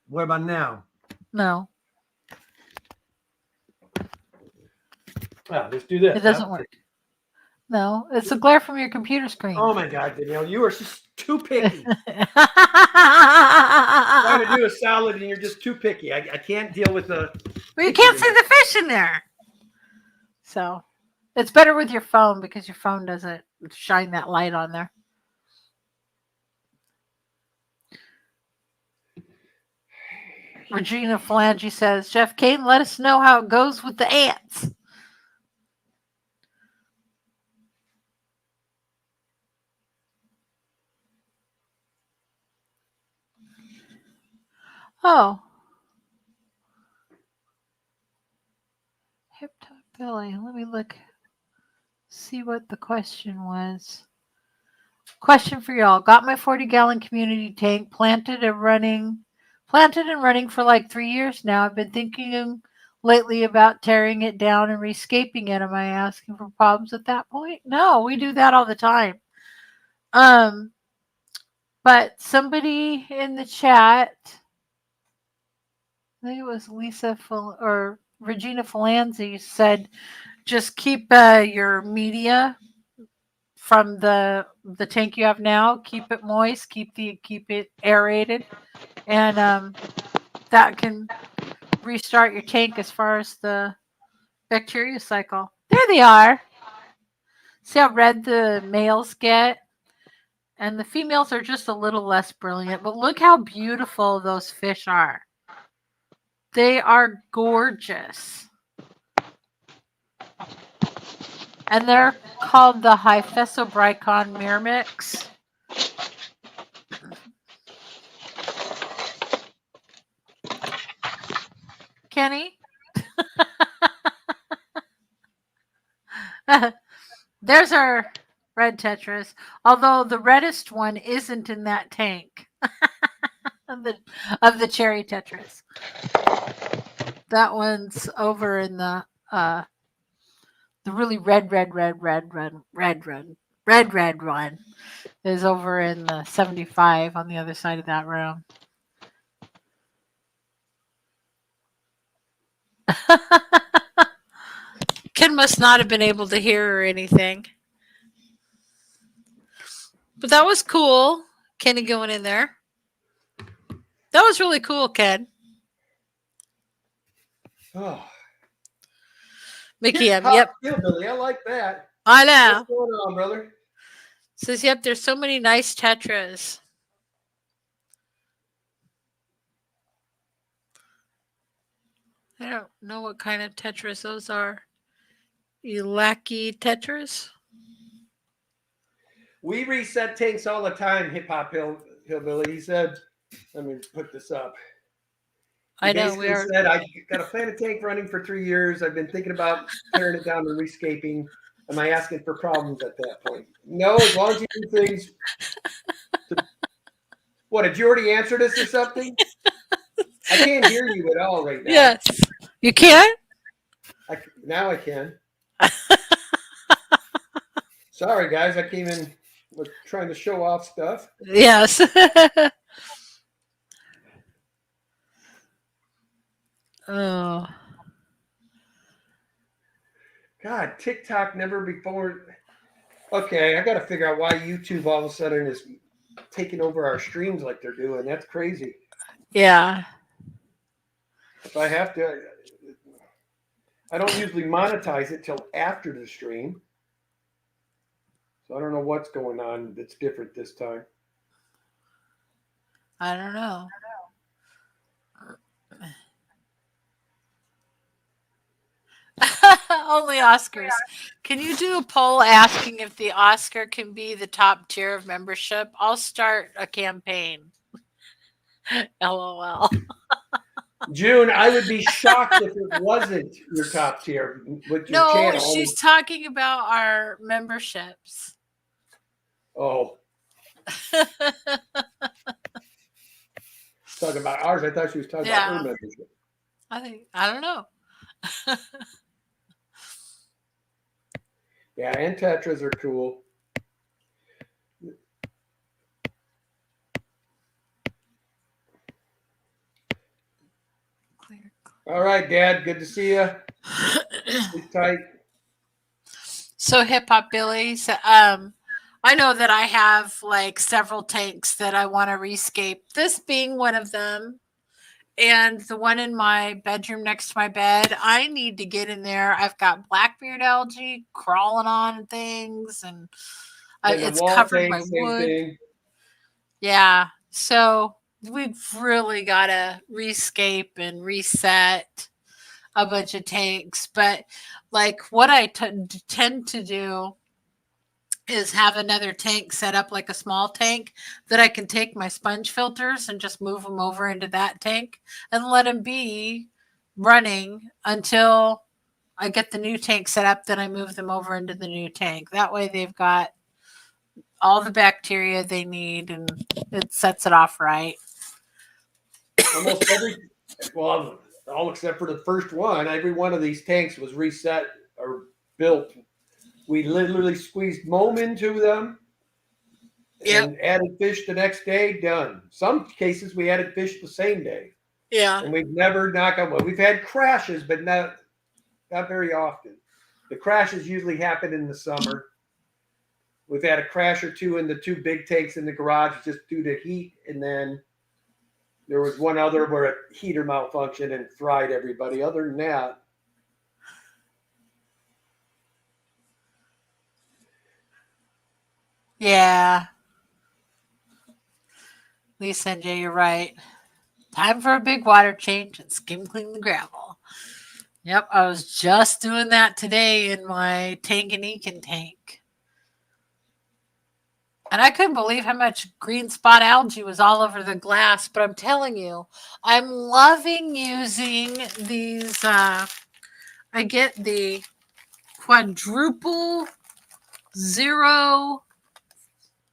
[SPEAKER 1] What about now?
[SPEAKER 2] No,
[SPEAKER 1] Well, let's do this.
[SPEAKER 2] it doesn't work. No, it's the glare from your computer screen.
[SPEAKER 1] Oh my God, Danielle, you are just too picky.
[SPEAKER 2] well,
[SPEAKER 1] Trying to do a salad and you're just too picky. I can't deal with the.
[SPEAKER 2] you can't see the fish in there. So it's better with your phone because your phone doesn't shine that light on there. Regina Phalange says, Jeff Kane, let us know how it goes with the ants. Oh. Hip Tuck Billy. Let me look. See what the question was. Question for y'all. Got my 40-gallon community tank planted and running for like 3 years now. I've been thinking lately about tearing it down and rescaping it. Am I asking for problems at that point? No, we do that all the time. Um, but somebody in the chat, I think it was or Regina Falanzi, said just keep your media from the tank you have now. Keep it moist. Keep it aerated, and that can restart your tank as far as the bacteria cycle. There they are. See how red the males get? And the females are just a little less brilliant. But look how beautiful those fish are. They are gorgeous. And they're called the Hyphesobrycon myrmex. Kenny? There's our red tetras. Although the reddest one isn't in that tank of the cherry tetras. That one's over in the really red one is over in the 75 on the other side of that room. Ken must not have been able to hear or anything. But that was cool. Kenny going in there. That was really cool, Ken.
[SPEAKER 1] Oh.
[SPEAKER 2] Mickey M. Yep.
[SPEAKER 1] Hillbilly, I like that.
[SPEAKER 2] I know.
[SPEAKER 1] What's going on, brother?
[SPEAKER 2] Says, yep, there's so many nice tetras. I don't know what kind of tetras those are. Elaki tetras?
[SPEAKER 1] We reset tanks all the time, Hip Hop Hillbilly. He said, let me put this up.
[SPEAKER 2] I know we are.
[SPEAKER 1] Said, I got a Planet tank running for 3 years. I've been thinking about tearing it down and rescaping. Am I asking for problems at that point? No, as long as you do things. What, did you already answer this or something? I can't hear you at all right now.
[SPEAKER 2] Yes. You can?
[SPEAKER 1] Now I can. Sorry, guys. I came in trying to show off stuff.
[SPEAKER 2] Yes. Oh.
[SPEAKER 1] God, TikTok never before. Okay, I got to figure out why YouTube all of a sudden is taking over our streams like they're doing. That's crazy.
[SPEAKER 2] Yeah.
[SPEAKER 1] If I have to, I don't usually monetize it till after the stream. So I don't know what's going on that's different this time.
[SPEAKER 2] I don't know. Only Oscars. Can you do a poll asking if the Oscar can be the top tier of membership? I'll start a campaign. LOL.
[SPEAKER 1] June, I would be shocked if it wasn't your top tier with your channel.
[SPEAKER 2] No, she's talking about our memberships.
[SPEAKER 1] Oh. Talking about ours. I thought she was talking about her membership.
[SPEAKER 2] I don't know.
[SPEAKER 1] Yeah, and Tetras are cool.
[SPEAKER 2] Clear.
[SPEAKER 1] All right, Dad. Good to see you. Be tight.
[SPEAKER 2] So, Hip Hop Billy, I know that I have like several tanks that I want to rescape. This being one of them. And the one in my bedroom next to my bed, I need to get in there. I've got blackbeard algae crawling on things, and it's covered by wood. Thing. Yeah, so we've really got to rescape and reset a bunch of tanks. But like what I tend to do is have another tank set up like a small tank that I can take my sponge filters and just move them over into that tank and let them be running until I get the new tank set up. Then I move them over into the new tank. That way they've got all the bacteria they need and it sets it off right.
[SPEAKER 1] Almost every, well, all except for the first one. Every one of these tanks was reset or built. We literally squeezed moam into them and added fish the next day. Done. Some cases we added fish the same day.
[SPEAKER 2] Yeah.
[SPEAKER 1] And we've never, knock on wood, we've had crashes, but not very often. The crashes usually happen in the summer. We've had a crash or two in the two big tanks in the garage just due to heat, and then there was one other where a heater malfunctioned and fried everybody. Other than that,
[SPEAKER 2] Yeah. Lisa and Jay, you're right. Time for a big water change and skim clean the gravel. Yep, I was just doing that today in my Tanganyikan tank. And I couldn't believe how much green spot algae was all over the glass. But I'm telling you, I'm loving using these. I get the quadruple zero,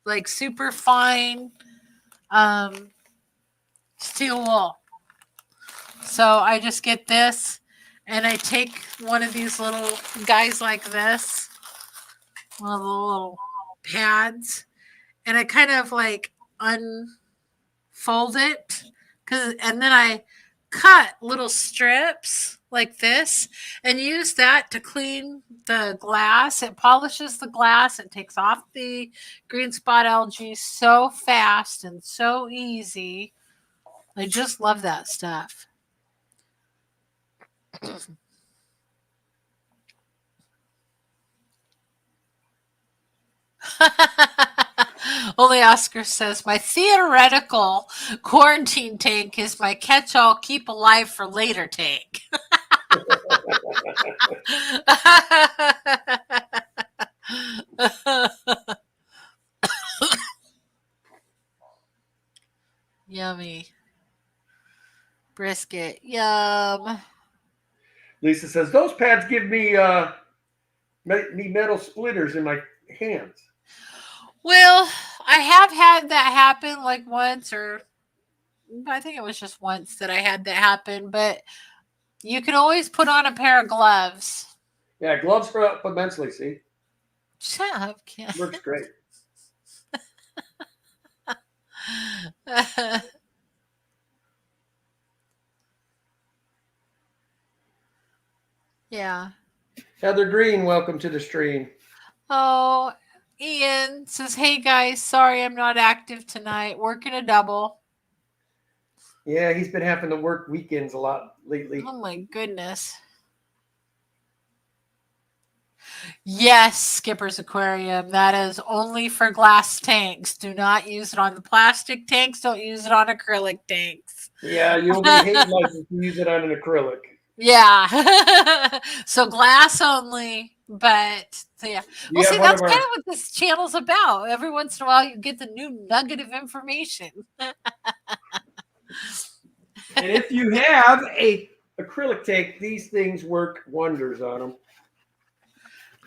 [SPEAKER 2] like super fine steel wool. So I just get this and I take one of these little guys like this, one of the little pads, and I kind of like unfold it, and then I cut little strips like this and use that to clean the glass. It polishes the glass. It takes off the green spot algae so fast and so easy. I just love that stuff. Only Oscar says, my theoretical quarantine tank is my catch-all keep alive for later tank. Yummy. Brisket. Yum.
[SPEAKER 1] Lisa says, those pads give me metal splitters in my hands.
[SPEAKER 2] Well, I have had that happen like once, or I think it was just once that I had that happen, but you can always put on a pair of gloves.
[SPEAKER 1] Yeah, gloves help immensely, see?
[SPEAKER 2] Shut up, kid.
[SPEAKER 1] Works great.
[SPEAKER 2] Yeah.
[SPEAKER 1] Heather Green, welcome to the stream.
[SPEAKER 2] Oh, Ian says, hey guys, sorry I'm not active tonight. Working a double.
[SPEAKER 1] Yeah, he's been having to work weekends a lot lately.
[SPEAKER 2] Oh my goodness. Yes, Skipper's Aquarium. That is only for glass tanks. Do not use it on the plastic tanks. Don't use it on acrylic tanks.
[SPEAKER 1] Yeah, you'll be hating life if you use it on an acrylic.
[SPEAKER 2] Yeah. So glass only. But so yeah. Well, see, that's kind of what this channel's about. Every once in a while, you get the new nugget of information.
[SPEAKER 1] And if you have a acrylic tank, these things work wonders on them.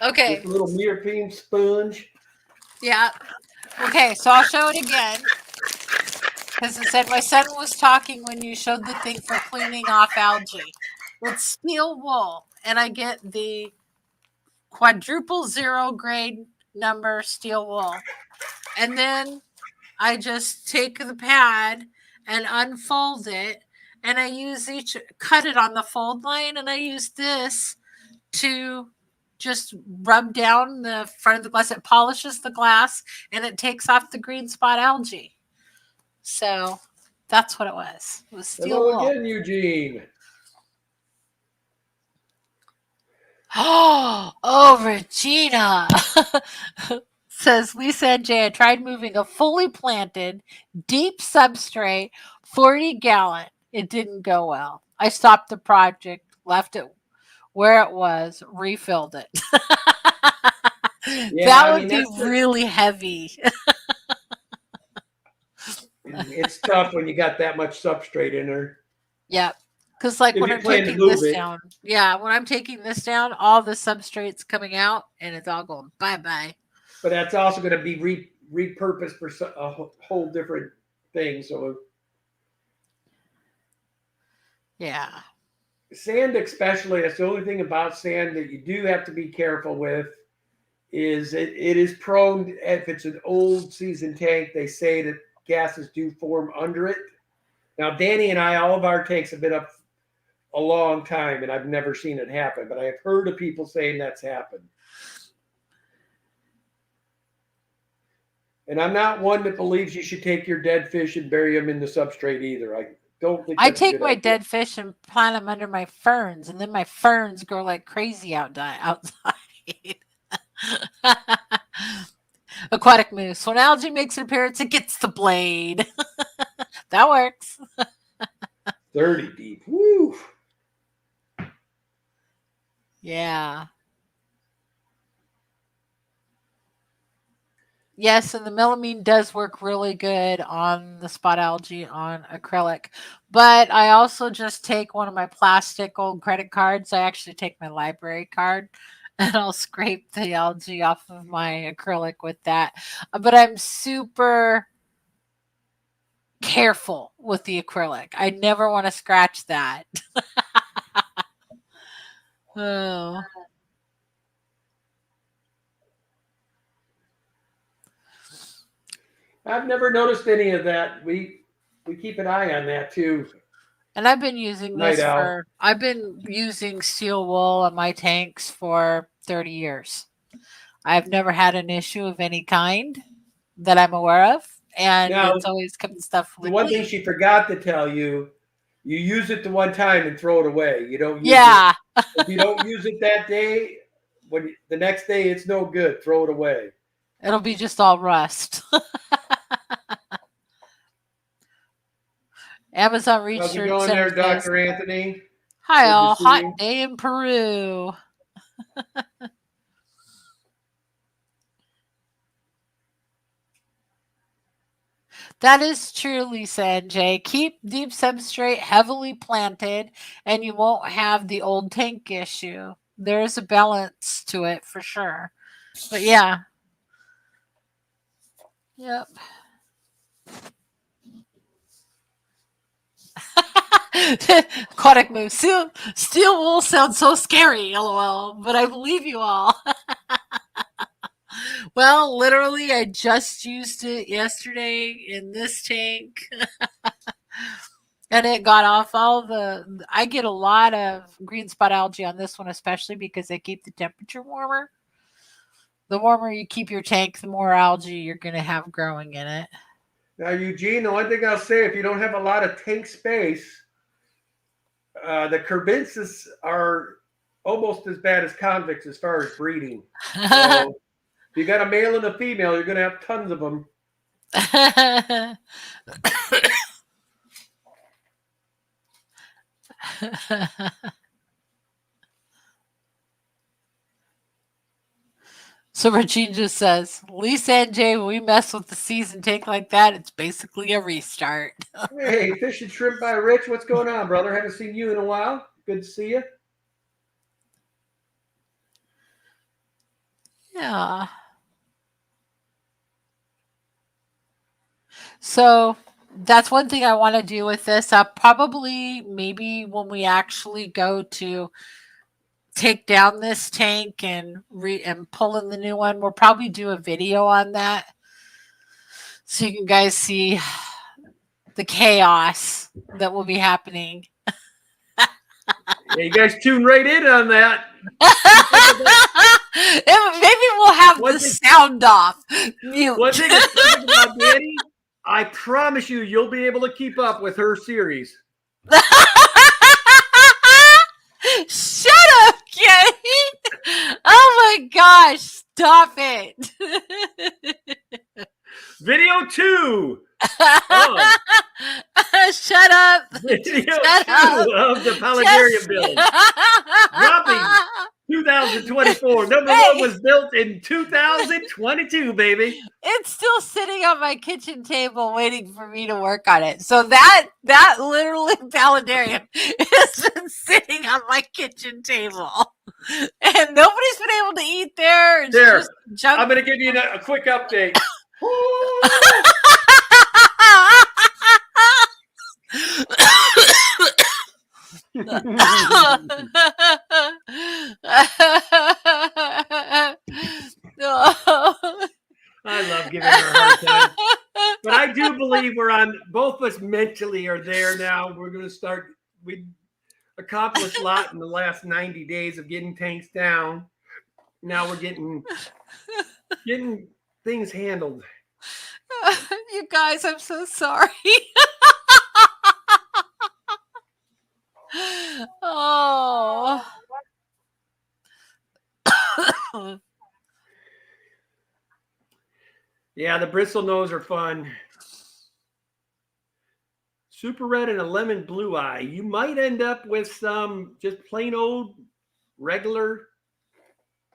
[SPEAKER 2] Okay.
[SPEAKER 1] This little neoprene sponge.
[SPEAKER 2] Yeah. Okay, so I'll show it again. Because it said my son was talking when you showed the thing for cleaning off algae. It's steel wool. And I get the quadruple zero grade number steel wool. And then I just take the pad and unfold it. And I cut it on the fold line. And I use this to just rub down the front of the glass. It polishes the glass and it takes off the green spot algae. So that's what it was. It was steel wool.
[SPEAKER 1] Hello again, Eugene.
[SPEAKER 2] Oh, Regina. Says Lisa and Jay, I tried moving a fully planted, deep substrate, 40-gallon. It didn't go well. I stopped the project, left it where it was, refilled it. Yeah, that would be really heavy.
[SPEAKER 1] It's tough when you got that much substrate in there.
[SPEAKER 2] Yep. Because like when I'm taking this down, when I'm taking this down, all the substrate's coming out and it's all going bye-bye.
[SPEAKER 1] But that's also going to be repurposed for a whole different thing. So
[SPEAKER 2] yeah.
[SPEAKER 1] Sand especially, that's the only thing about sand that you do have to be careful with is it is prone, if it's an old seasoned tank, they say that gases do form under it. Now, Danny and I, all of our tanks have been up a long time, and I've never seen it happen, but I have heard of people saying that's happened. And I'm not one that believes you should take your dead fish and bury them in the substrate either. I don't think
[SPEAKER 2] I
[SPEAKER 1] that's a
[SPEAKER 2] take
[SPEAKER 1] good
[SPEAKER 2] my
[SPEAKER 1] idea.
[SPEAKER 2] dead fish and plant them under my ferns, and then my ferns grow like crazy outside. Aquatic moose. When algae makes an appearance, it gets the blade. That works.
[SPEAKER 1] 30 deep. Woo!
[SPEAKER 2] Yeah. Yes, and the melamine does work really good on the spot algae on acrylic. But I also just take one of my plastic old credit cards. I actually take my library card and I'll scrape the algae off of my acrylic with that. But I'm super careful with the acrylic. I never want to scratch that. Oh.
[SPEAKER 1] I've never noticed any of that. We keep an eye on that too.
[SPEAKER 2] And I've been using
[SPEAKER 1] Night
[SPEAKER 2] this
[SPEAKER 1] owl.
[SPEAKER 2] for, I've been using steel wool on my tanks for 30 years. I've never had an issue of any kind that I'm aware of. And
[SPEAKER 1] Now,
[SPEAKER 2] it's always kept stuff
[SPEAKER 1] the one thing
[SPEAKER 2] clean.
[SPEAKER 1] she forgot to tell you, you use it the one time and throw it away. You don't use
[SPEAKER 2] Yeah.
[SPEAKER 1] it. If you don't use it that day, when the next day it's no good, throw it away.
[SPEAKER 2] It'll be just all rust. Amazon reached
[SPEAKER 1] How's it
[SPEAKER 2] her and
[SPEAKER 1] going
[SPEAKER 2] sent
[SPEAKER 1] there,
[SPEAKER 2] us this.
[SPEAKER 1] Dr. Anthony?
[SPEAKER 2] Hi
[SPEAKER 1] Good to
[SPEAKER 2] all,
[SPEAKER 1] see
[SPEAKER 2] hot
[SPEAKER 1] you.
[SPEAKER 2] day in Peru. That is true, Lisa and Jay. Keep deep substrate heavily planted and you won't have the old tank issue. There is a balance to it for sure. But yeah. Yep. Aquatic move. Steel wool sounds so scary, lol. But I believe you all. Well, literally, I just used it yesterday in this tank. And it got off all the. I get a lot of green spot algae on this one, especially because they keep the temperature warmer. The warmer you keep your tank, the more algae you're going to have growing in it.
[SPEAKER 1] Now, Eugene, the one thing I'll say, if you don't have a lot of tank space, the Curbinsus are almost as bad as convicts as far as breeding. So if you got a male and a female, you're going to have tons of them.
[SPEAKER 2] So Regine just says, Lisa and Jay, when we mess with the season tank like that, it's basically a restart.
[SPEAKER 1] Hey, Fish and Shrimp by Rich, what's going on, brother? Haven't seen you in a while. Good to see you.
[SPEAKER 2] Yeah. So that's one thing I want to do with this. Probably maybe when we actually go to take down this tank and pull in the new one, we'll probably do a video on that so you can guys see the chaos that will be happening.
[SPEAKER 1] Yeah, you guys tune right in on that.
[SPEAKER 2] Maybe we'll have
[SPEAKER 1] One
[SPEAKER 2] the
[SPEAKER 1] thing-
[SPEAKER 2] sound off. Mute.
[SPEAKER 1] One thing that's perfect about Danny, I promise you, you'll be able to keep up with her series.
[SPEAKER 2] Shut up, Kenny. Oh my gosh, stop it.
[SPEAKER 1] Video 2.
[SPEAKER 2] Shut up.
[SPEAKER 1] Video
[SPEAKER 2] Shut
[SPEAKER 1] 2
[SPEAKER 2] up.
[SPEAKER 1] of the Paludarium build. Dropping 2024. Number 1 was built in 2022, baby.
[SPEAKER 2] It's still sitting on my kitchen table waiting for me to work on it. So that literally Paludarium has been sitting on my kitchen table. And nobody's been able to eat there. It's
[SPEAKER 1] There.
[SPEAKER 2] just junk.
[SPEAKER 1] I'm going to give you a quick update. I love giving her a hard time. But I do believe we're on, both of us mentally are there now. We're going to start, we accomplished a lot in the last 90 days of getting tanks down. Now we're getting things handled.
[SPEAKER 2] You guys, I'm so sorry. Oh.
[SPEAKER 1] Yeah, the bristle nose are fun. Super red and a lemon blue eye. You might end up with some just plain old regular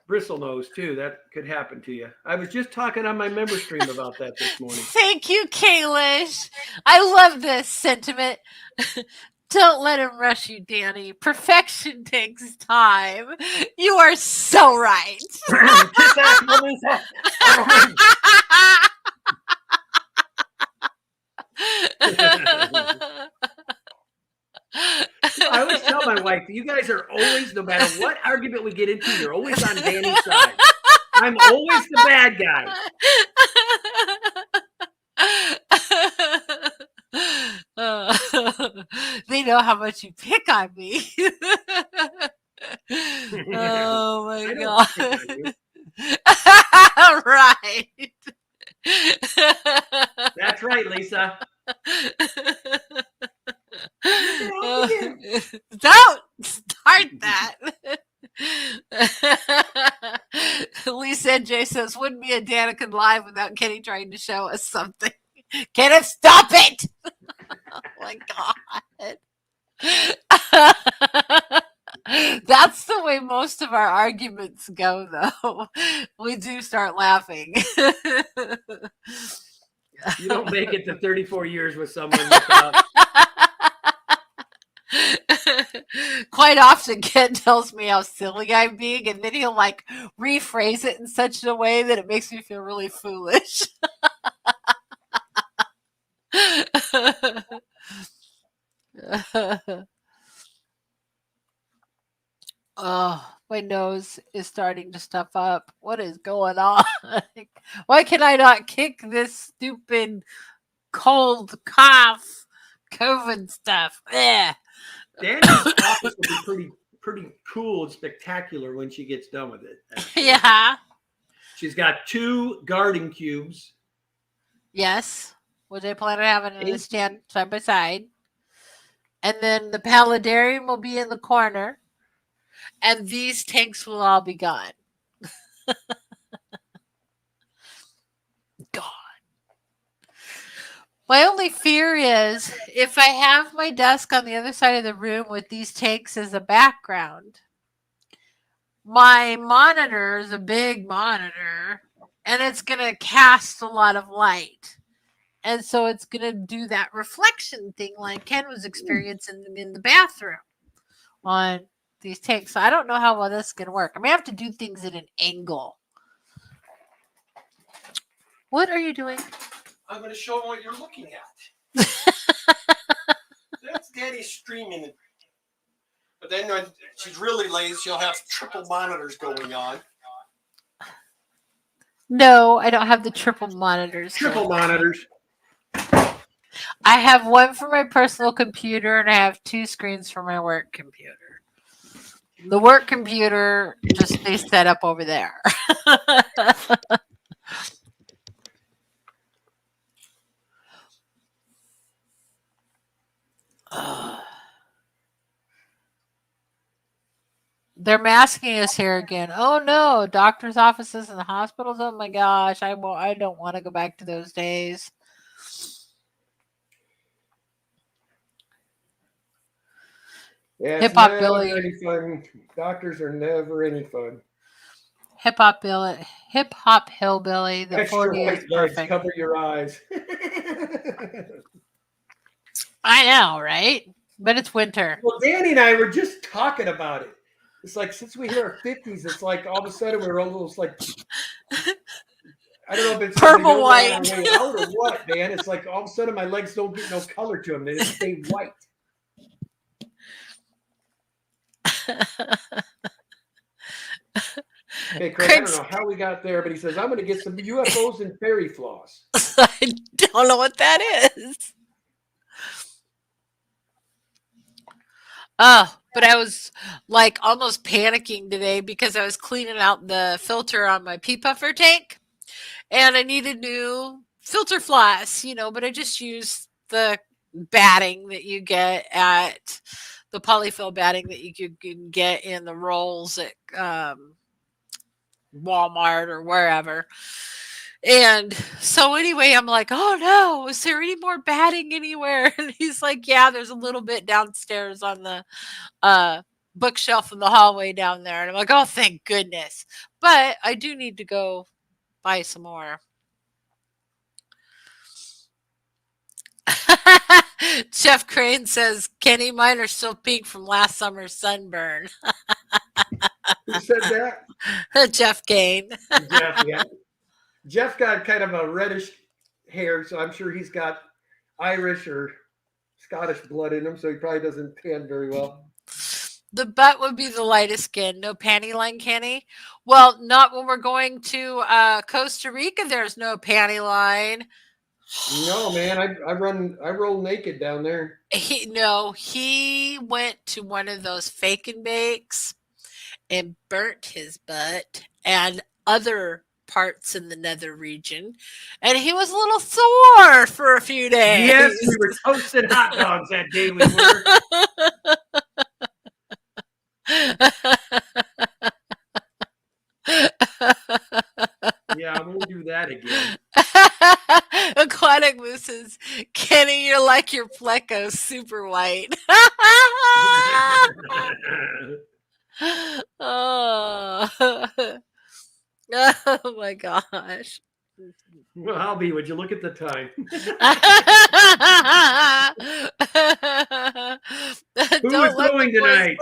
[SPEAKER 1] bristle nose too. That could happen to you. I was just talking on my member stream about that this morning.
[SPEAKER 2] Thank you, Kalish. I love this sentiment. Don't let him rush you, Danny. Perfection takes time. You are so right.
[SPEAKER 1] I always tell my wife, you guys are always, no matter what argument we get into, you're always on Danny's side. I'm always the bad guy.
[SPEAKER 2] They know how much you pick on me. Oh my God. Right.
[SPEAKER 1] That's right, Lisa.
[SPEAKER 2] Don't start that. Lisa and Jay says, wouldn't be a Daniken live without Kenny trying to show us something. Kenneth, stop it! Oh my God. That's the way most of our arguments go, though. We do start laughing.
[SPEAKER 1] You don't make it to 34 years with someone without.
[SPEAKER 2] Quite often, Ken tells me how silly I'm being, and then he'll like rephrase it in such a way that it makes me feel really foolish. Oh, my nose is starting to stuff up. What is going on? Why can I not kick this stupid cold cough COVID stuff? Ugh.
[SPEAKER 1] Danny's office will be pretty cool and spectacular when she gets done with it. Actually.
[SPEAKER 2] Yeah.
[SPEAKER 1] She's got 2 garden cubes.
[SPEAKER 2] Yes. What they plan on having in the stand side by side. And then the paludarium will be in the corner. And these tanks will all be gone. God. My only fear is if I have my desk on the other side of the room with these tanks as a background, my monitor is a big monitor and it's going to cast a lot of light. And so it's going to do that reflection thing like Ken was experiencing in the bathroom on these tanks. So I don't know how well this is going to work. I may have to do things at an angle. What are you doing?
[SPEAKER 3] I'm going to show them what you're looking at. That's Daddy streaming. But then when she's really lazy, she'll have triple monitors going on.
[SPEAKER 2] No, I don't have the triple monitors.
[SPEAKER 1] Triple monitors.
[SPEAKER 2] I have one for my personal computer and I have 2 screens for my work computer. The work computer just stays set up over there. They're masking us here again. Oh no, doctors' offices and the hospitals. Oh my gosh, I don't want to go back to those days.
[SPEAKER 1] Yeah,
[SPEAKER 2] Hip Hop Billy.
[SPEAKER 1] Any fun. Doctors are never any fun.
[SPEAKER 2] Hip Hop Hillbilly. The
[SPEAKER 1] Extra
[SPEAKER 2] 40 is
[SPEAKER 1] white legs,
[SPEAKER 2] perfect.
[SPEAKER 1] cover your eyes.
[SPEAKER 2] I know, right? But it's winter.
[SPEAKER 1] Well, Danny and I were just talking about it. It's like since we hit our 50s, it's like all of a sudden we're almost like I don't know if it's
[SPEAKER 2] purple
[SPEAKER 1] white out or what, man. It's like all of a sudden my legs don't get no color to them; they just stay white. Okay, Craig, I don't
[SPEAKER 2] Craig's,
[SPEAKER 1] know how we got there, but he says, I'm going to get some UFOs and fairy floss.
[SPEAKER 2] I don't know what that is. Oh, but I was like almost panicking today because I was cleaning out the filter on my pea puffer tank and I needed new filter floss, but I just used the batting that you get at the polyfill batting that you can get in the rolls at Walmart or wherever. And so anyway, I'm like, oh no, is there any more batting anywhere? And he's like, yeah, there's a little bit downstairs on the bookshelf in the hallway down there. And I'm like, oh, thank goodness. But I do need to go buy some more. Jeff Crane says, Kenny, mine are still pink from last summer's sunburn.
[SPEAKER 1] Who said that?
[SPEAKER 2] Jeff Kane.
[SPEAKER 1] Jeff, yeah. Jeff got kind of a reddish hair, so I'm sure he's got Irish or Scottish blood in him, so he probably doesn't tan very well.
[SPEAKER 2] The butt would be the lightest skin. No panty line, Kenny? Well, not when we're going to Costa Rica. There's no panty line.
[SPEAKER 1] No, man, I roll naked down there.
[SPEAKER 2] He went to one of those fake and bakes and burnt his butt and other parts in the nether region, and he was a little sore for a few days.
[SPEAKER 1] Yes, we were toasting hot dogs that day we were. Yeah, I won't do that again.
[SPEAKER 2] Aquatic Mooses, Kenny, you're like your Pleco, super white. Oh. Oh my gosh.
[SPEAKER 1] Well, I'll be. Would you look at the time? Who is going tonight?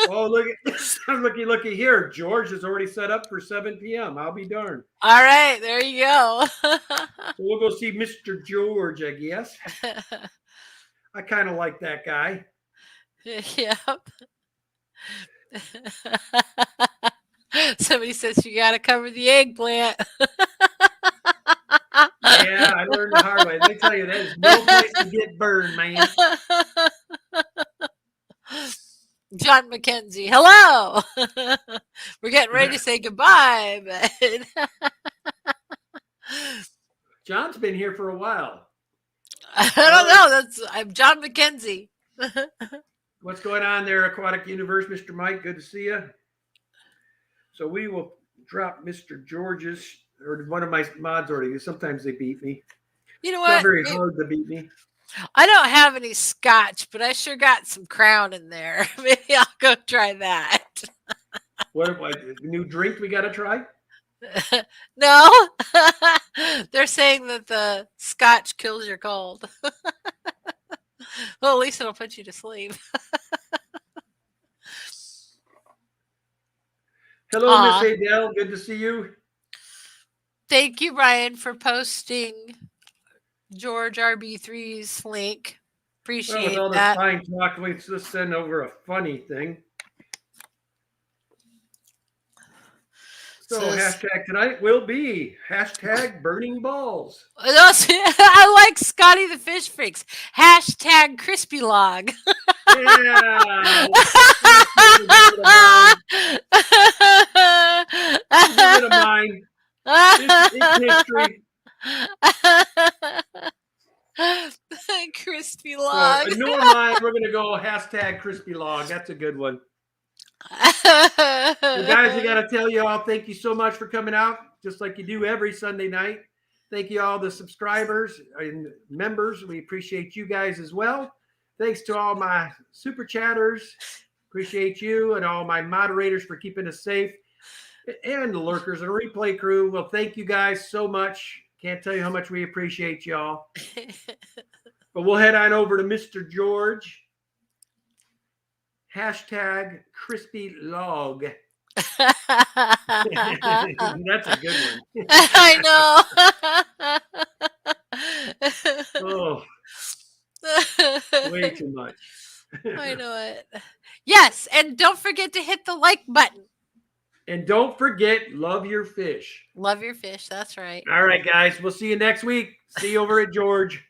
[SPEAKER 1] Oh, looky here. George is already set up for 7 p.m. I'll be darned.
[SPEAKER 2] All right, there you go.
[SPEAKER 1] So we'll go see Mr. George, I guess. I kind of like that guy.
[SPEAKER 2] Yep. Somebody says you got to cover the eggplant.
[SPEAKER 1] Yeah, I learned the hard way. Let me tell you, that is no place to get burned, man.
[SPEAKER 2] John McKenzie, hello. We're getting ready to say goodbye, but
[SPEAKER 1] John's been here for a while.
[SPEAKER 2] I don't know. I'm John McKenzie.
[SPEAKER 1] What's going on there, Aquatic Universe, Mr. Mike? Good to see you. So we will drop Mr. George's, or one of my mods already. Sometimes they beat me.
[SPEAKER 2] You know
[SPEAKER 1] It's
[SPEAKER 2] what?
[SPEAKER 1] not very hard to beat me.
[SPEAKER 2] I don't have any scotch, but I sure got some Crown in there. Maybe I'll go try that.
[SPEAKER 1] What new drink we got to try?
[SPEAKER 2] No, they're saying that the scotch kills your cold. Well, at least it'll put you to sleep.
[SPEAKER 1] Hello, Miss Adele. Good to see you.
[SPEAKER 2] Thank you, Ryan, for posting George RB3's link. Appreciate
[SPEAKER 1] with all
[SPEAKER 2] that.
[SPEAKER 1] this fine talk, let's just send over a funny thing. So hashtag tonight will be hashtag burning balls.
[SPEAKER 2] I like Scotty the Fish Freaks. Hashtag crispy log.
[SPEAKER 1] Yeah. Give it a mind. It's history.
[SPEAKER 2] Crispy log.
[SPEAKER 1] Ignore mine. We're going to go hashtag crispy log. That's a good one. Well, guys, we got to tell you all, thank you so much for coming out, just like you do every Sunday night. Thank you all the subscribers and members. We appreciate you guys as well. Thanks to all my super chatters. Appreciate you and all my moderators for keeping us safe, and the lurkers and replay crew. Well, thank you guys so much. Can't tell you how much we appreciate y'all. But we'll head on over to Mr. George. Hashtag crispy log. That's a good one.
[SPEAKER 2] I know.
[SPEAKER 1] Oh, way too much.
[SPEAKER 2] I know it. Yes, and don't forget to hit the like button.
[SPEAKER 1] And don't forget, love your fish.
[SPEAKER 2] Love your fish. That's right.
[SPEAKER 1] All right, guys. We'll see you next week. See you over at George.